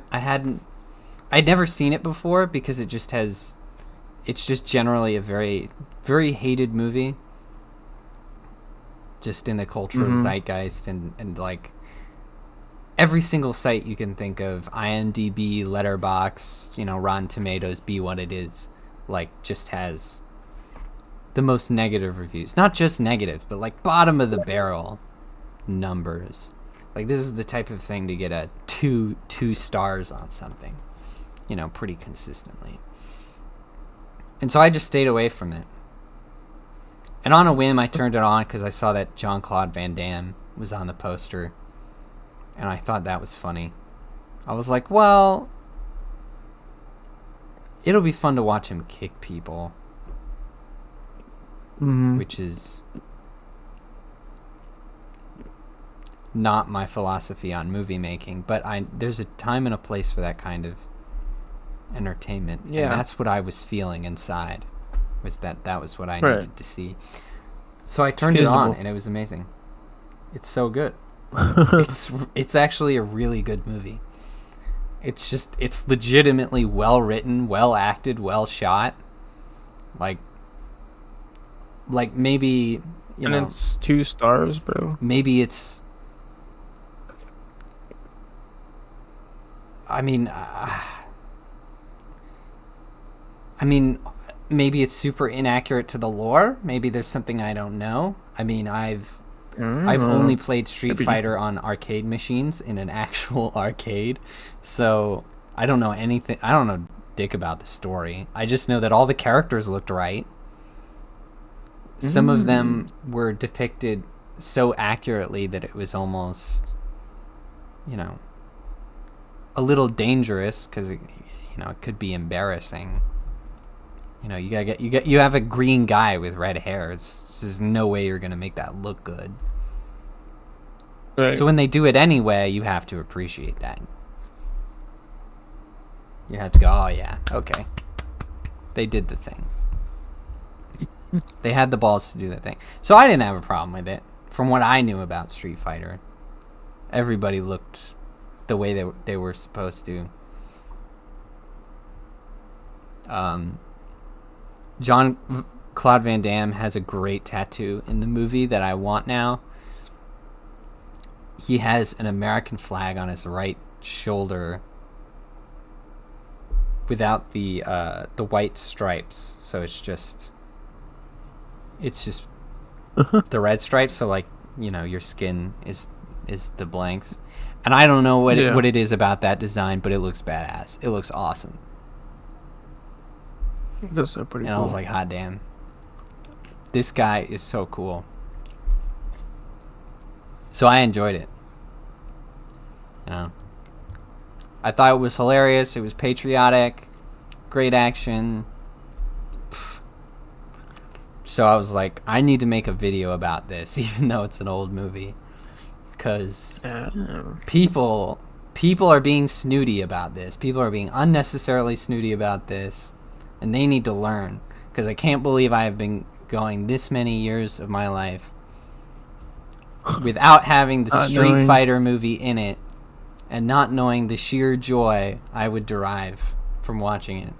never seen it before because it's just generally a very, very hated movie, just in the cultural zeitgeist, and like every single site you can think of, IMDb, Letterboxd, Rotten Tomatoes, be what it is, like just has the most negative reviews. Not just negative, but like bottom of the barrel numbers. Like this is the type of thing to get a two stars on something, pretty consistently. And so I just stayed away from it. And on a whim, I turned it on because I saw that Jean-Claude Van Damme was on the poster, and I thought that was funny. I was like, well, it'll be fun to watch him kick people, which is not my philosophy on movie making, but there's a time and a place for that kind of entertainment.
Yeah.
And that's what I was feeling inside, was that was what I needed to see. So I turned it on, and it was amazing. It's so good. It's actually a really good movie. It's legitimately well written, well acted, well shot. Like maybe,
and it's 2 stars, bro.
Maybe it's, I mean, maybe it's super inaccurate to the lore. Maybe there's something I don't know. I mean, I've only played Street Fighter on arcade machines in an actual arcade, so I don't know anything. I don't know dick about the story. I just know that all the characters looked right. Some of them were depicted so accurately that it was almost, a little dangerous, because it could be embarrassing. You have a green guy with red hair. There's no way you're gonna make that look good. Right. So when they do it anyway, you have to appreciate that. You have to go, oh yeah, okay, they did the thing. They had the balls to do that thing. So I didn't have a problem with it. From what I knew about Street Fighter, everybody looked the way they were supposed to. Jean-Claude Van Damme has a great tattoo in the movie that I want now. He has an American flag on his right shoulder without the white stripes, so it's just the red stripes, so like, your skin is the blanks. And I don't know what it is about that design, but it looks badass. It looks awesome.
That's so pretty cool.
And I was like, hot damn, this guy is so cool. So I enjoyed it. I thought it was hilarious. It was patriotic, great action. So I was like, I need to make a video about this, even though it's an old movie, because people are being snooty about this. People are being unnecessarily snooty about this, and they need to learn, because I can't believe I have been going this many years of my life without having the
Not
Street
knowing.
Fighter movie in it, and not knowing the sheer joy I would derive from watching it.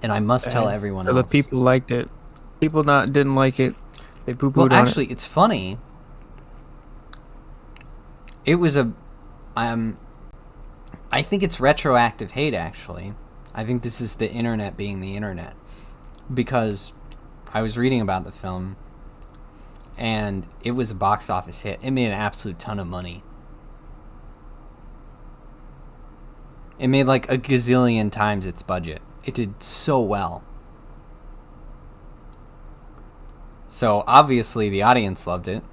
And I must tell everyone
So
else.
the people liked it. People didn't like it. They poo-pooed
Well,
on
actually, it's funny. It was I think it's retroactive hate, actually. I think this is the internet being the internet. Because I was reading about the film, and it was a box office hit. It made an absolute ton of money. It made like a gazillion times its budget. It did so well. So obviously the audience loved it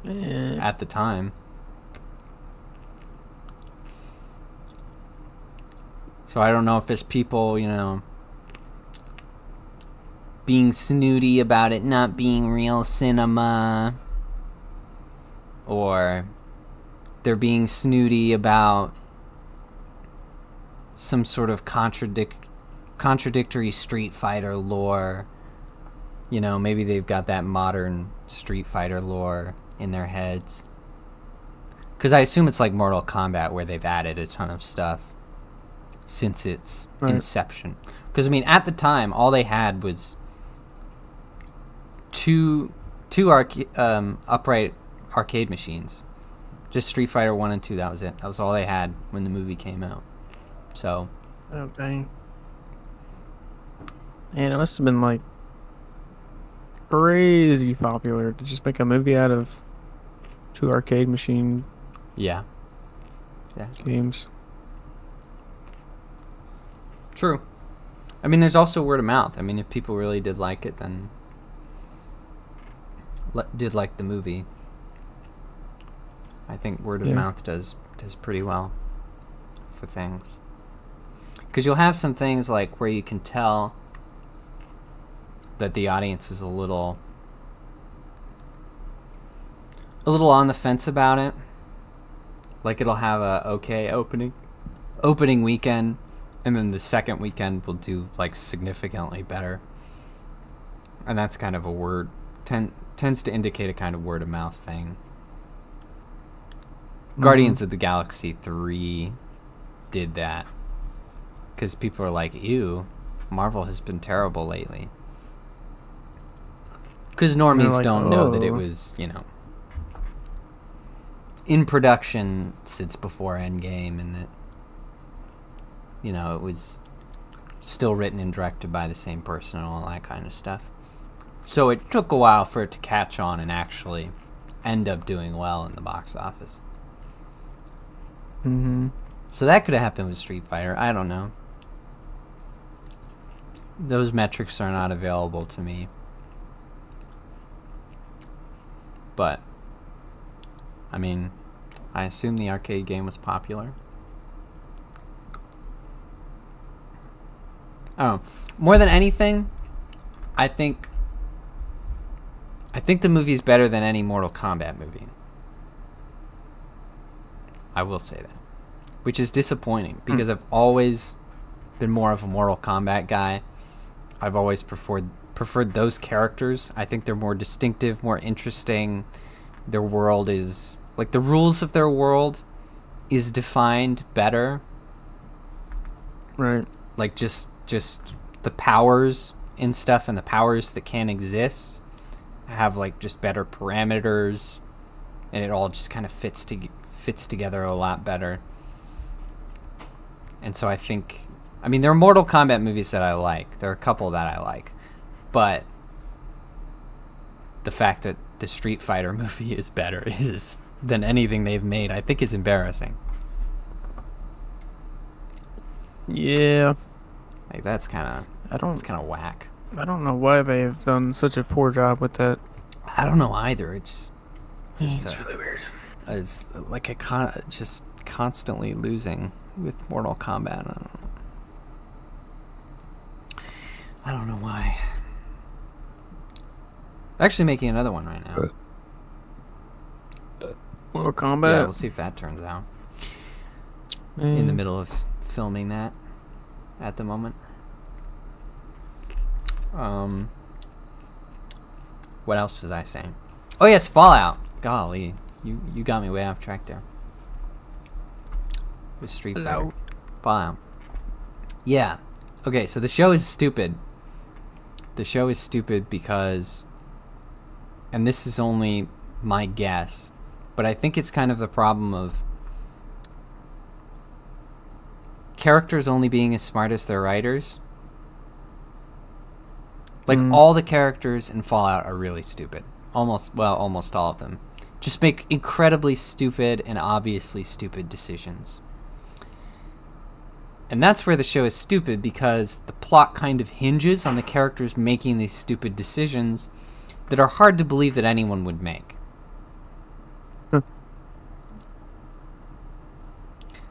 it.
at the time. So I don't know if it's people, being snooty about it not being real cinema, or they're being snooty about some sort of contradictory Street Fighter lore. Maybe they've got that modern Street Fighter lore in their heads. Because I assume it's like Mortal Kombat, where they've added a ton of stuff since its inception. Because, at the time, all they had was two upright arcade machines. Just Street Fighter 1 and 2, that was it. That was all they had when the movie came out. So...
Oh, dang. Man, it must have been, like, crazy popular to just make a movie out of 2 arcade machine
Yeah.
games.
True. There's also word of mouth. If people really did like it, then did like the movie. I think word of mouth does pretty well for things. Because you'll have some things like where you can tell that the audience is a little on the fence about it. Like it'll have a okay opening weekend, and then the second weekend will do like significantly better. And that's kind of a word tends to indicate a kind of word of mouth thing. Guardians of the Galaxy 3 did that. Because people are like, ew, Marvel has been terrible lately. Because normies
like,
don't know that it was, in production since before Endgame, and that, it was still written and directed by the same person and all that kind of stuff. So it took a while for it to catch on and actually end up doing well in the box office.
Mm-hmm.
So that could have happened with Street Fighter. I don't know. Those metrics are not available to me. But, I assume the arcade game was popular. Oh, more than anything, I think the movie's better than any Mortal Kombat movie. I will say that. Which is disappointing, because I've always been more of a Mortal Kombat guy. I've always preferred those characters. I think they're more distinctive, more interesting. Their world is... like, the rules of their world is defined better.
Right.
Like, just the powers and stuff, and the powers that can exist have, like, just better parameters, and it all just kind of fits together a lot better. And so I think... there are Mortal Kombat movies that I like. There are a couple that I like. But the fact that the Street Fighter movie is better than anything they've made, I think, is embarrassing.
Yeah.
Like, that's kind of whack.
I don't know why they've done such a poor job with that.
I don't know either. It's
It's really weird.
It's like just constantly losing with Mortal Kombat. I don't know why. Actually making another one right now.
Mortal Kombat?
Yeah, we'll see if that turns out. In the middle of filming that at the moment. What else was I saying? Oh yes, Fallout. Golly, you got me way off track there. With Street Fighter. Fallout. Yeah. Okay, so the show is stupid. The show is stupid because, and this is only my guess, but I think it's kind of the problem of characters only being as smart as their writers. Like, all the characters in Fallout are really stupid. Almost all of them. Just make incredibly stupid and obviously stupid decisions. And that's where the show is stupid, because the plot kind of hinges on the characters making these stupid decisions that are hard to believe that anyone would make.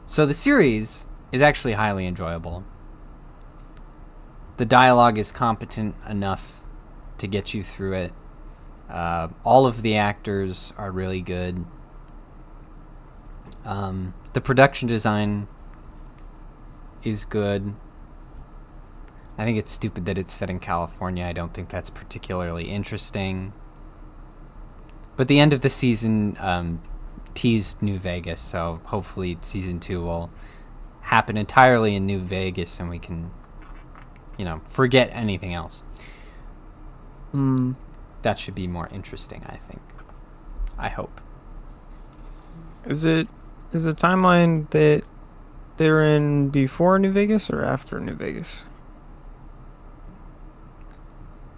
So the series is actually highly enjoyable. The dialogue is competent enough to get you through it. All of the actors are really good. The production design is good. I think it's stupid that it's set in California. I don't think that's particularly interesting. But the end of the season teased New Vegas, so hopefully season 2 will happen entirely in New Vegas and we can, forget anything else. That should be more interesting, I think. I hope.
Is the timeline that they're in before New Vegas or after New Vegas?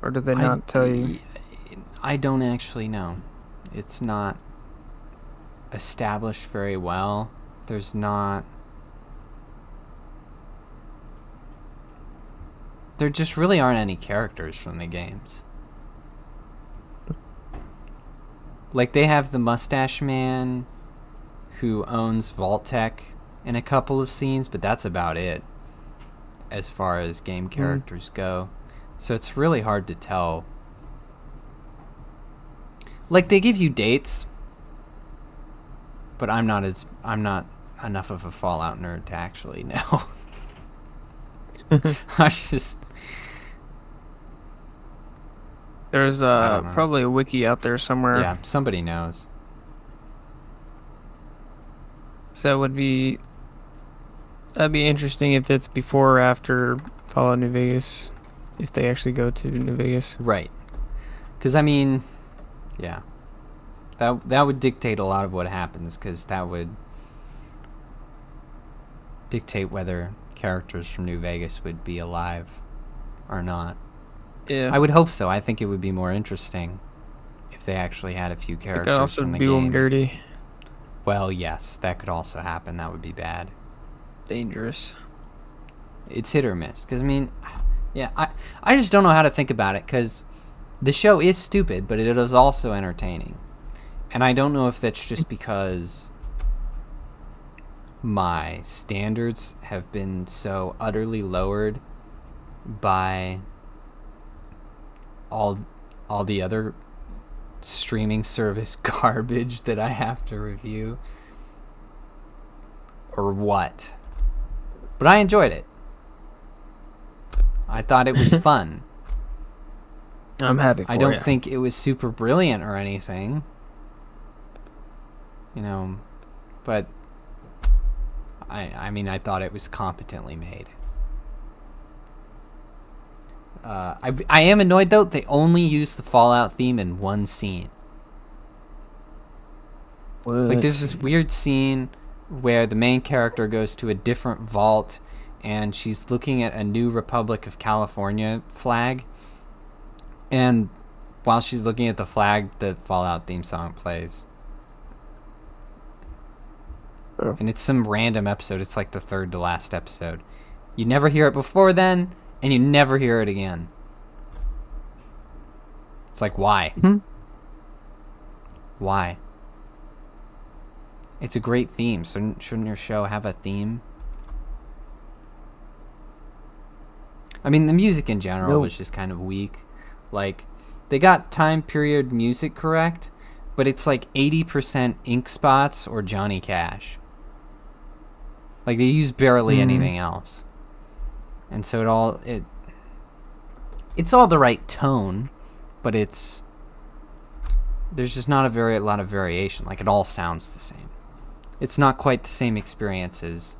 Or did they not tell you?
I don't actually know. It's not established very well. There just really aren't any characters from the games. Like, they have the Mustache Man who owns Vault-Tec in a couple of scenes, but that's about it as far as game characters go. So it's really hard to tell. Like, they give you dates, but I'm not enough of a Fallout nerd to actually know.
There's probably a wiki out there somewhere.
Yeah, somebody knows.
So that'd be interesting if it's before or after Fallout New Vegas, if they actually go to New Vegas.
Right. Because, yeah. That would dictate a lot of what happens, because that would dictate whether characters from New Vegas would be alive or not.
Yeah.
I would hope so. I think it would be more interesting if they actually had a few characters
It could also
from the
do them
game.
dirty.
Well, yes, that could also happen. That would be bad.
Dangerous.
It's hit or miss. Because, I just don't know how to think about it, because the show is stupid, but it is also entertaining. And I don't know if that's just because my standards have been so utterly lowered by all the other streaming service garbage that I have to review, or what. But I enjoyed it. I thought it was fun.
I'm happy for you.
I don't think it was super brilliant or anything. But I thought it was competently made. I am annoyed, though, they only use the Fallout theme in one scene.
What?
Like, there's this weird scene where the main character goes to a different vault, and she's looking at a new Republic of California flag. And while she's looking at the flag, the Fallout theme song plays.
Oh.
And it's some random episode. It's like the third to last episode. You never hear it before then, and you never hear it again. It's like, why? Why? It's a great theme. So shouldn't your show have a theme? The music in general was just kind of weak. Like, they got time period music correct, but it's like 80% Ink Spots or Johnny Cash. Like, they use barely anything else. And so it's all the right tone, but it's there's just not a lot of variation. Like, it all sounds the same. It's not quite the same experience as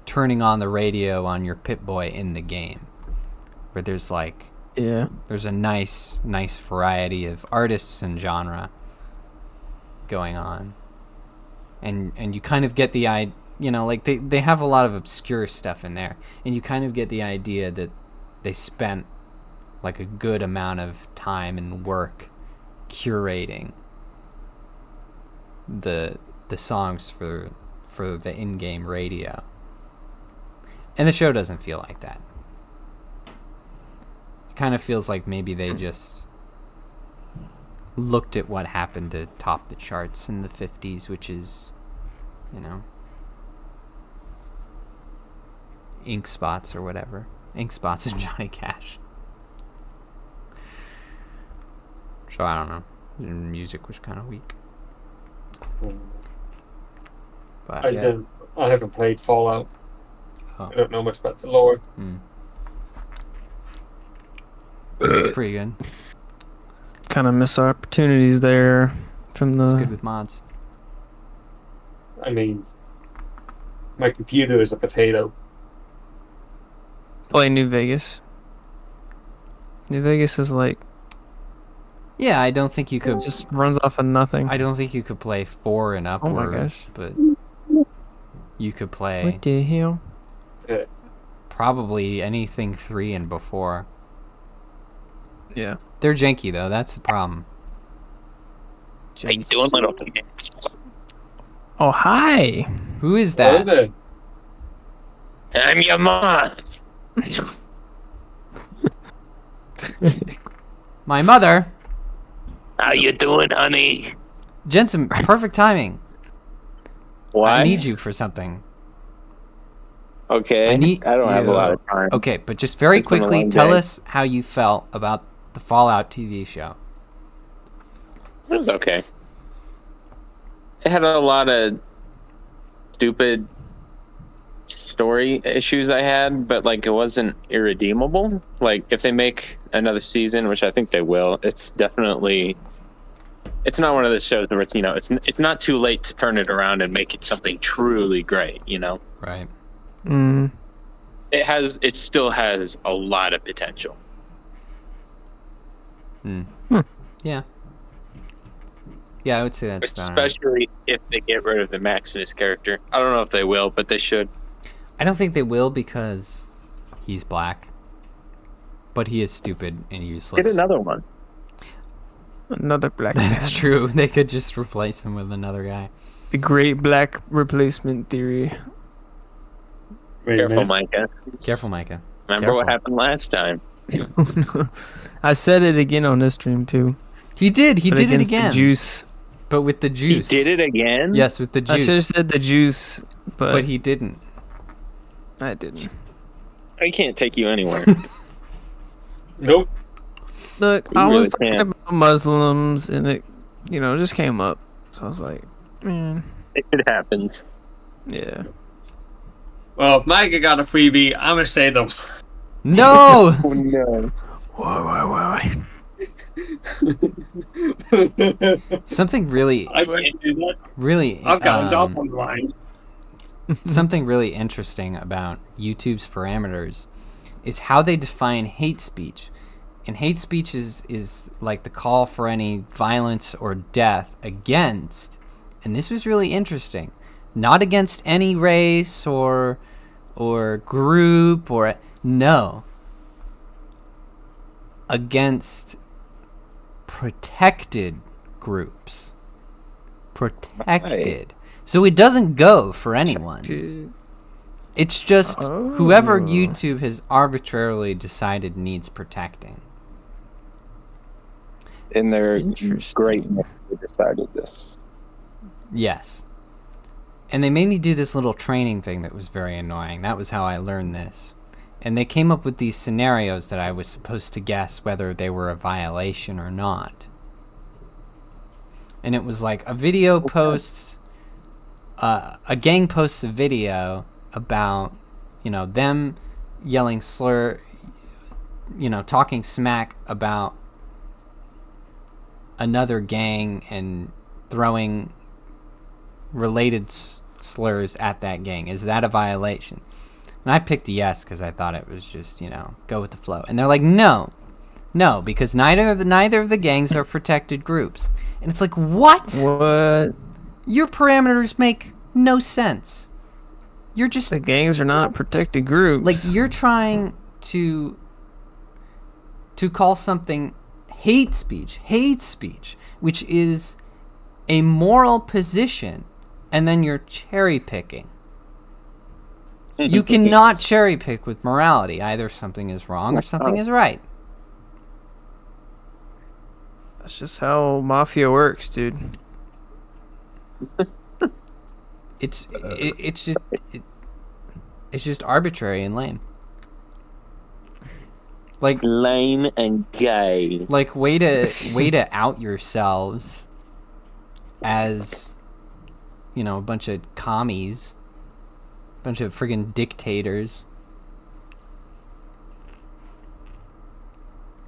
turning on the radio on your Pip-Boy in the game, where there's like, there's a nice variety of artists and genre going on, and you kind of get the idea, like they have a lot of obscure stuff in there, and you kind of get the idea that they spent like a good amount of time and work curating the songs for the in-game radio, and the show doesn't feel like that. It kind of feels like maybe they just looked at what happened to top the charts in the 50s, which is, Ink Spots or whatever. Ink Spots and Johnny Cash. So I don't know. The music was kind of weak. But
I haven't played Fallout.
Oh.
I don't know much about the lore.
It's pretty good.
Kind of miss opportunities there from
It's
the.
good with mods.
I mean, my computer is a potato.
Play New Vegas. New Vegas is like
Yeah, I don't think you could.
just runs off of nothing.
I don't think you could play 4 and upward.
Oh my gosh.
But you could play
What the hell?
probably anything 3 and before.
Yeah.
They're janky though. That's the problem.
How you doing, little kids?
Oh, hi.
Who is
What is
that?
it?
I'm your mom.
My mother.
How you doing, honey?
Jensen, perfect timing.
Why?
I need you for something.
Okay.
I need-
don't have a lot of time.
Okay, but just very
It's been a
quickly,
long
tell
day.
us how you felt about the Fallout TV show.
It was okay. It had a lot of stupid story issues I had, but like it wasn't irredeemable. Like if they make another season, which I think they will, it's definitely. It's not one of those shows where it's not too late to turn it around and make it something truly great.
Right.
It still has a lot of potential.
Yeah. Yeah, I would say that's about right.
Especially if they get rid of the Maximus character. I don't know if they will, but they should.
I don't think they will because he's black. But he is stupid and useless.
Get another one.
Another black man.
That's true. They could just replace him with another guy.
The great black replacement theory.
Wait a
Careful,
minute.
Micah.
Careful, Micah.
Remember what
Careful.
happened last time?
I said it again on this stream too.
He did. He
But
did it
against the
again.
juice.
But with the
He
juice.
did it again?
Yes, with the
I should have
juice.
said the juice,
But he didn't.
I didn't.
I can't take you anywhere.
Nope.
Look,
You
I was
really
talking
can't.
about Muslims, and it, just came up. So I was like, man,
It happens.
yeah.
Well, if Micah got a freebie, I'm gonna say them.
No!
Oh, no.
Why?
Something really,
I can't do that.
really,
I've got a job on the line.
something really interesting about YouTube's parameters is how they define hate speech. And hate speech is like the call for any violence or death against, and this was really interesting, not against any race or group no, against protected groups. Protected. So it doesn't go for anyone.
Dude.
It's just whoever
Oh.
YouTube has arbitrarily decided needs protecting.
In their
Interesting.
greatness, they decided this.
Yes. And they made me do this little training thing that was very annoying. That was how I learned this. And they came up with these scenarios that I was supposed to guess whether they were a violation or not. And it was like a video posts, a gang posts a video about, them yelling slur, talking smack about another gang and throwing related slurs at that gang? Is that a violation? And I picked yes because I thought it was just, go with the flow. And they're like, no, because neither of the gangs are protected groups. And it's like, what?
What?
Your parameters make no sense. You're just
The gangs are not protected groups.
like, you're trying to call something hate speech, which is a moral position, and then you're cherry picking. You cannot cherry pick with morality. Either something is wrong or something is right.
That's just how mafia works, dude.
It's just arbitrary and lame. Like
Lame and gay.
Like way to out yourselves as a bunch of commies, bunch of friggin' dictators.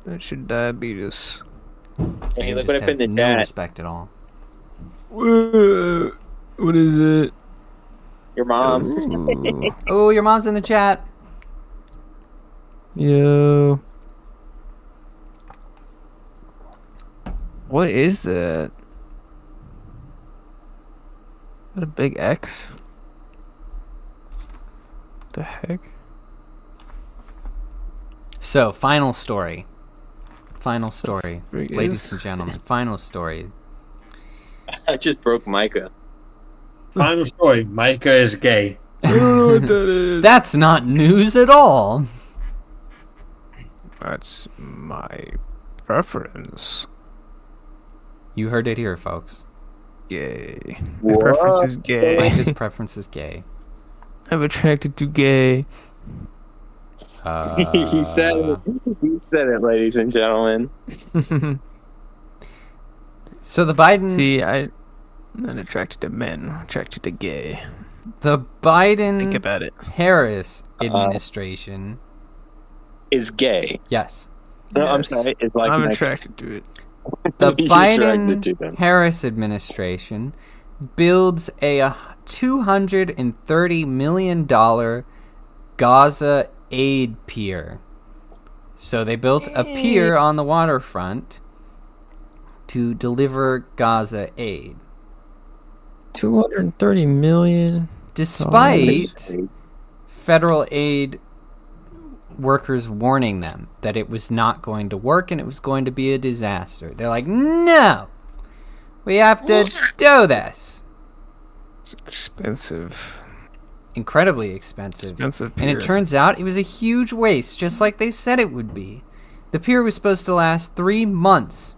That should diabetes.
Hey,
You
look
just
what I put
have
in the
no
chat.
respect at all.
What is it?
Your mom.
Ooh.
Oh, your mom's in the chat.
Yo. What is that? Is that a big X? What the heck?
So, final story.
Big
Ladies
is-
and gentlemen, final story.
I just broke Micah.
Final story: Micah is gay.
Oh, that is.
That's not news at all.
That's my preference.
You heard it here, folks.
Gay. My
What?
preference is gay.
Micah's preference is gay.
I'm attracted to gay.
He said it. He said it, ladies and gentlemen.
So the Biden
See, I'm not attracted to men. I'm attracted to gay.
the
Think
Biden
about it.
Harris administration.
Is gay.
Yes.
No, I'm
Yes.
sorry. It's like
I'm
Micah.
attracted to it.
The
You're attracted to
Biden
them.
Harris administration builds a $230 million Gaza aid pier. So they built a pier on the waterfront to deliver Gaza aid.
230 million.
Despite federal aid workers warning them that it was not going to work and it was going to be a disaster. They're like, no, we have to do this.
It's expensive.
Incredibly expensive.
Expensive
And it
pier.
turns out it was a huge waste, just like they said it would be. The pier was supposed to last 3 months.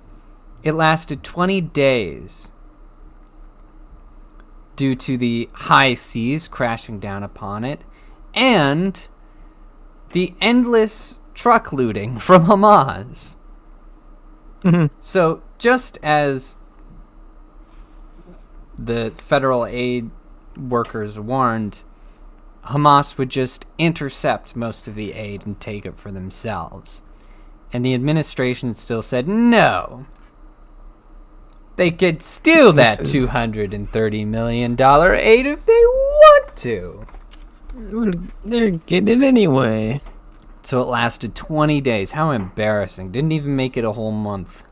It lasted 20 days due to the high seas crashing down upon it and the endless truck looting from Hamas. So, just as the federal aid workers warned, Hamas would just intercept most of the aid and take it for themselves. And the administration still said no. They could steal that
This is-
$230 million aid if they want to.
Well, they're getting it anyway.
So it lasted 20 days. How embarrassing. Didn't even make it a whole month.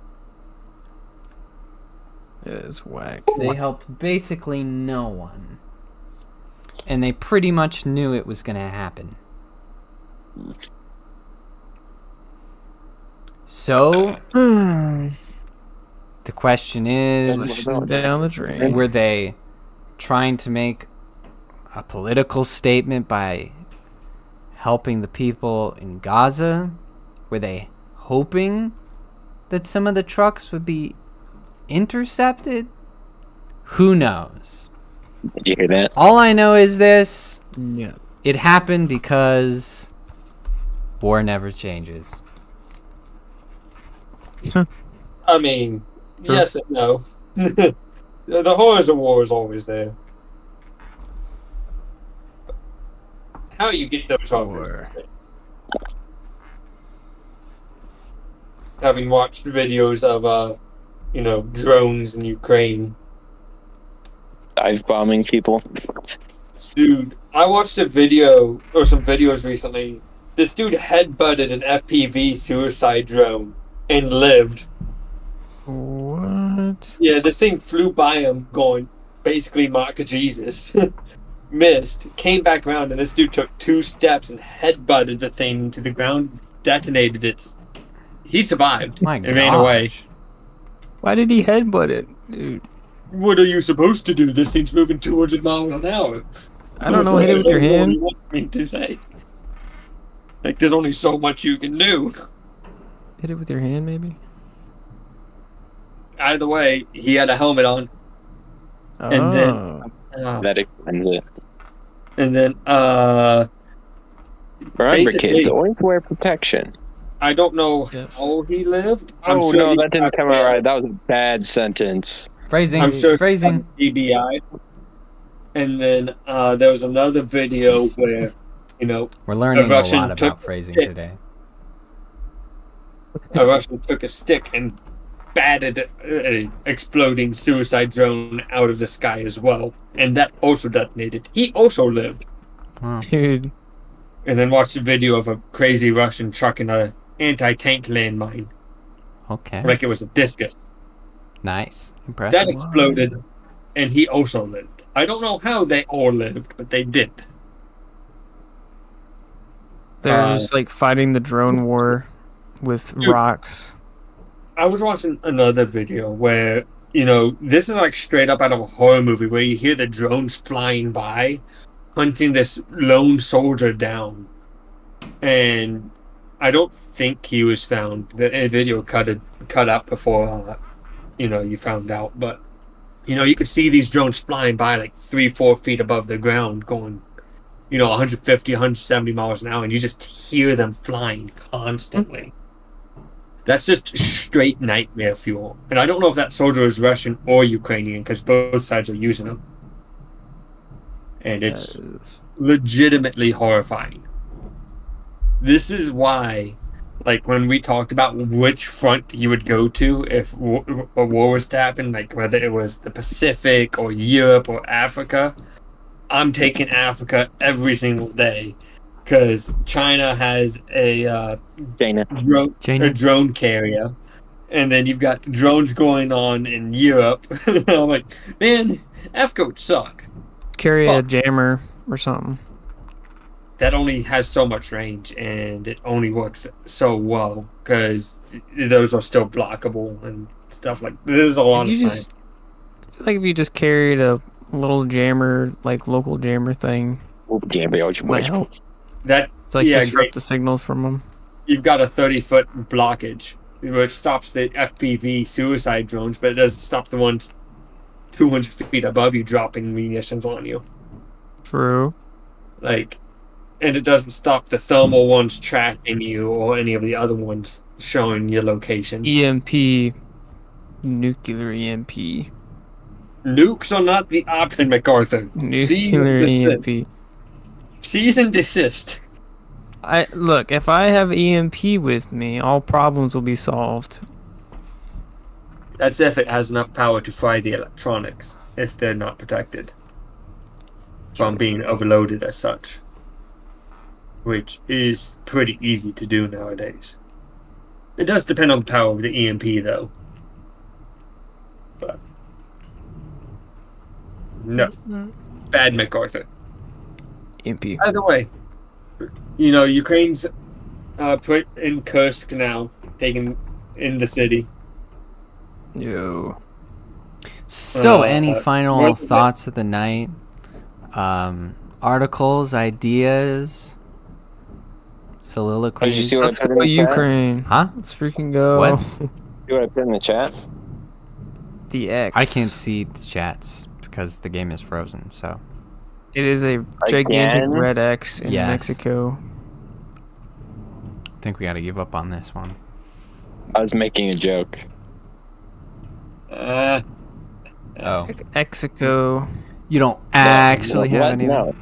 Yeah, it's whack.
They helped basically no one. And they pretty much knew it was going to happen. So, the question is,
Down the drain.
were they trying to make a political statement by helping the people in Gaza? Were they hoping that some of the trucks would be intercepted? Who knows?
Did you hear that?
All I know is this:
Yeah.
it happened because war never changes.
I mean, yes and no. The horrors of war is always there. How you get those horrors?
War.
Having watched videos of drones in Ukraine.
Dive bombing people.
Dude, I watched a video or some videos recently. This dude headbutted an FPV suicide drone and lived.
What?
Yeah, this thing flew by him going, basically Micah Jesus. Missed, came back around, and this dude took 2 steps and headbutted the thing to the ground, detonated it. He survived
My
and ran away.
gosh.
Why did he headbutt it, dude?
What are you supposed to do? This thing's moving 200 miles an hour.
I don't know. Hit it with your
What do
hand.
you want me to say? Like, there's only so much you can do.
Hit it with your hand, maybe.
Either way, he had a helmet on. And then-
Oh.
That explains it.
And then,
Remember,
Basically-
kids, always wear protection.
I don't know
Yes.
how he lived.
Oh,
sure
no,
he
that didn't
got
come out
bailed.
right. That was a bad sentence.
Phrasing.
I'm sure
Phrasing.
DBI. And then there was another video where,
We're learning a
Russian
lot
took
about phrasing
it.
today.
a Russian took a stick and batted an exploding suicide drone out of the sky as well. And that also detonated. He also lived.
Wow.
Dude.
And then watched a video of a crazy Russian trucking a anti-tank landmine
Okay.
like it was a discus.
Nice.
That
Impressive.
exploded, and he also lived. I don't know how they all lived, but they did.
They're just like fighting the drone war with
Dude.
rocks.
I was watching another video where, this is like straight up out of a horror movie where you hear the drones flying by, hunting this lone soldier down. And I don't think he was found. The video cut out before, you found out. But, you could see these drones flying by like 3-4 feet above the ground going, 150, 170 miles an hour. And you just hear them flying constantly. That's just straight nightmare fuel. And I don't know if that soldier is Russian or Ukrainian because both sides are using them. And it's legitimately horrifying. This is why, like, when we talked about which front you would go to if a war was to happen, like whether it was the Pacific or Europe or Africa, I'm taking Africa every single day because China has a
Dana.
drone carrier, and then you've got drones going on in Europe. I'm like, man, Africa would suck.
Carry a
Fuck.
jammer or something.
That only has so much range, and it only works so well because those are still blockable and stuff like. There's a lot of time.
I feel like if you just carried a little jammer, like local jammer thing, might help.
That
It's like
Yeah,
disrupt
great.
the signals from them.
You've got a 30-foot blockage, which stops the FPV suicide drones, but it doesn't stop the ones 200 feet above you dropping munitions on you.
True.
And it doesn't stop the thermal ones tracking you or any of the other ones showing your location.
EMP, nuclear EMP,
Nukes are not the option, MacArthur.
nuclear EMP.
Cease and desist.
Look, if I have EMP with me, all problems will be solved.
That's if it has enough power to fry the electronics, if they're not protected from being overloaded as such. Which is pretty easy to do nowadays. It does depend on the power of the EMP, though. But no. Bad MacArthur.
EMP.
Either way, Ukraine's put in Kursk now, taken in the city.
Yo.
So, any
what
final
is it?
thoughts of the night? Articles, ideas, soliloquies?
Did you see what
Let's
I put
go
in the chat?
Ukraine.
Huh?
Let's freaking go.
What?
See what I put in the chat?
The X.
I can't see the chats because the game is frozen. So
It is a gigantic
Again?
red X in
Yes.
Mexico.
I think we got to give up on this one.
I was making a joke.
Uh,
Oh,
Mexico.
you don't actually have
What?
any.
No.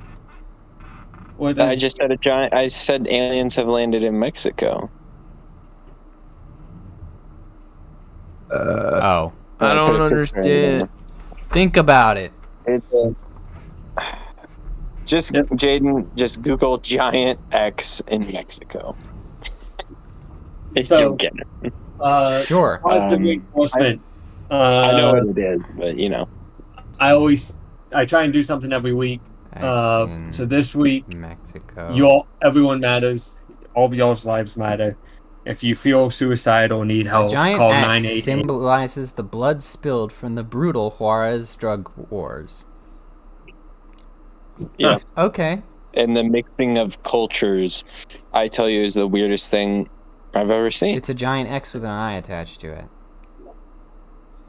what
I
is-
just said I said aliens have landed in Mexico.
Oh,
I
I'll
don't
put a picture in
understand.
Think about it.
there. Just
Yep.
Jaden, just Google giant X in Mexico.
So-
You'll get it.
Sure.
Positive
Um,
reinforcement.
I know what it is, but
I try and do something every week.
X in
So this week,
Mexico.
everyone matters. All of y'all's lives matter. If you feel suicidal or need
A
help,
giant
call
X
988.
symbolizes the blood spilled from the brutal Juarez drug wars.
yeah.
Okay.
And the mixing of cultures, I tell you, is the weirdest thing I've ever seen.
It's a giant X with an eye attached to it.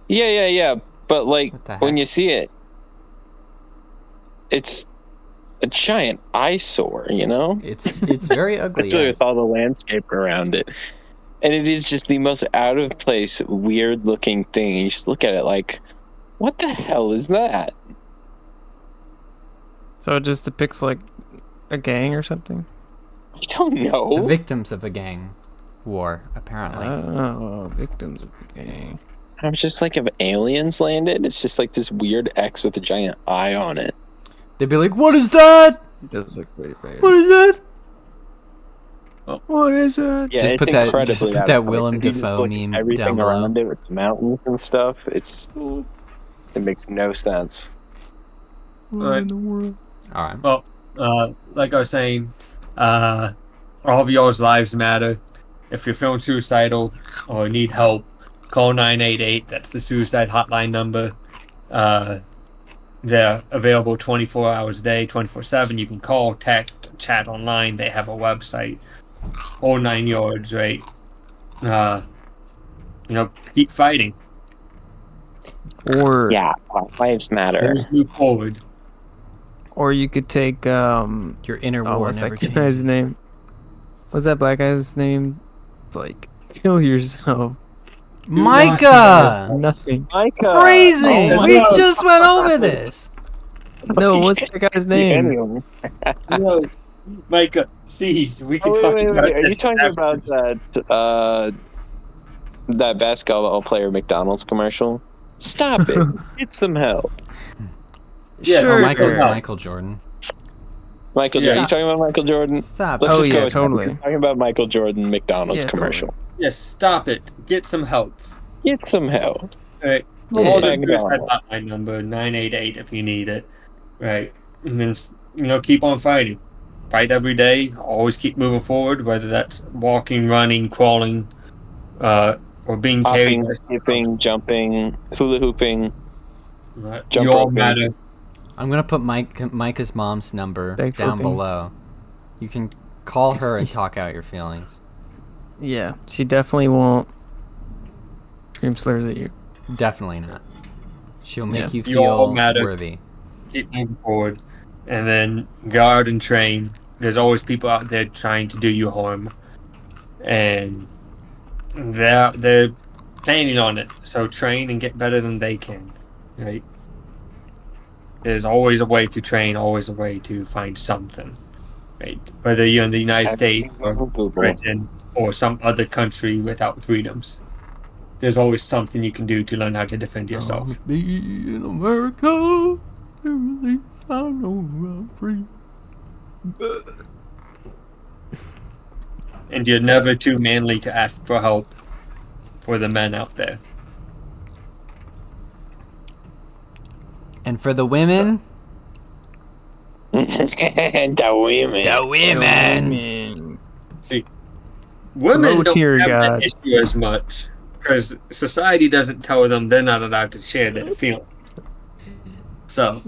Yeah. But like
What the
when
heck?
you see it, it's a giant eyesore, you know?
It's very ugly.
Especially
Yes.
with all the landscape around it. And it is just the most out of place, weird looking thing. You just look at it like, what the hell is that?
So it just depicts like a gang or something.
I don't know.
The victims of a gang war, apparently.
Oh, victims of a gang.
I was just like, if aliens landed, it's just like this weird X with a giant eye on it.
They'd be like, "What is that?
It does look pretty bad.
What is that?"
What is it?
Yeah,
Just
it's
put that-
incredibly
just put
out of
that
place.
Willem
If you just
Dafoe
look at
meme
everything
down below.
around it with the mountains and stuff, it makes no sense.
What in the world?
All right.
Well, like I was saying, all of y'all's lives matter. If you're feeling suicidal or need help, call 988. That's the suicide hotline number. They're available 24 hours a day, 24/7. You can call, text, chat online. They have a website. All 9 yards, right? Keep fighting.
Or
Yeah, lives matter.
Always move forward.
or you could take
Your inner war
what's
never
that
changes.
guy's name? What's that black guy's name? It's like kill yourself.
Micah!
Nothing.
Micah!
Phrasing!
Oh my
We
God.
just went over this.
No, what's that guy's name?
No, Micah, cease. We can
Oh,
talk
wait.
about
Are you
this
talking about
afterwards.
that basketball player McDonald's commercial? Stop it. Get some help.
Yes,
Oh,
Sure.
Michael Jordan.
Michael
Yeah.
Jordan. You talking about Michael Jordan?
Stop.
Let's
Oh,
just
yeah,
go with that.
totally.
We're talking about Michael Jordan McDonald's
Yeah,
commercial.
Yes, stop it. Get some help.
Get some help.
Right.
Yeah.
Call the
Bang it
suicide
on.
hotline number 988 if you need it. Right. And then keep on fighting. Fight every day. Always keep moving forward, whether that's walking, running, crawling, or being carried.
Hopping, skipping, jumping, hula hooping. jump
You all
roping.
matter.
I'm gonna put Micah's mom's number
Backflipping.
down below. You can call her and talk out your feelings.
Yeah, she definitely won't scream slurs at you.
Definitely not. She'll make
Yeah.
you
You all
feel
matter.
worthy.
Keep moving forward. And then guard and train. There's always people out there trying to do you harm. And they're planning on it. So train and get better than they can. Right? There's always a way to train, always a way to find something. Right? Whether you're in the United States or Britain or some other country without freedoms. There's always something you can do to learn how to defend yourself.
I'll be in America. At least I know I'm free.
And you're never too manly to ask for help for the men out there.
And for the women,
The women.
women.
See, women
Low
don't
tier
have
God.
that issue as much because society doesn't tell them they're not allowed to share their feelings. So,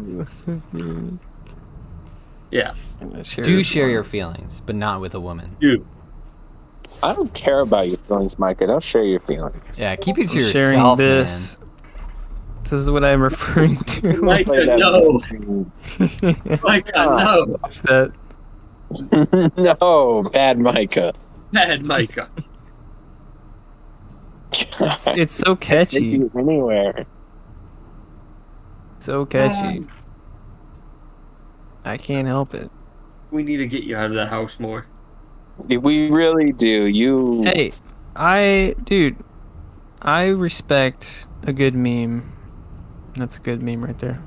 yeah,
Do share your feelings, but not with a woman.
you.
I don't care about your feelings, Micah. Don't share your feelings.
Yeah, keep it to
sharing
yourself,
this. This is what I'm referring to.
Micah,
Play that
no. Micah, no.
Watch that.
No, bad Micah.
Bad Micah.
It's so
Take
catchy.
you anywhere.
So catchy. I can't help it.
We need to get you out of the house more.
We really do. You.
Hey, dude, I respect a good meme. That's a good meme right there.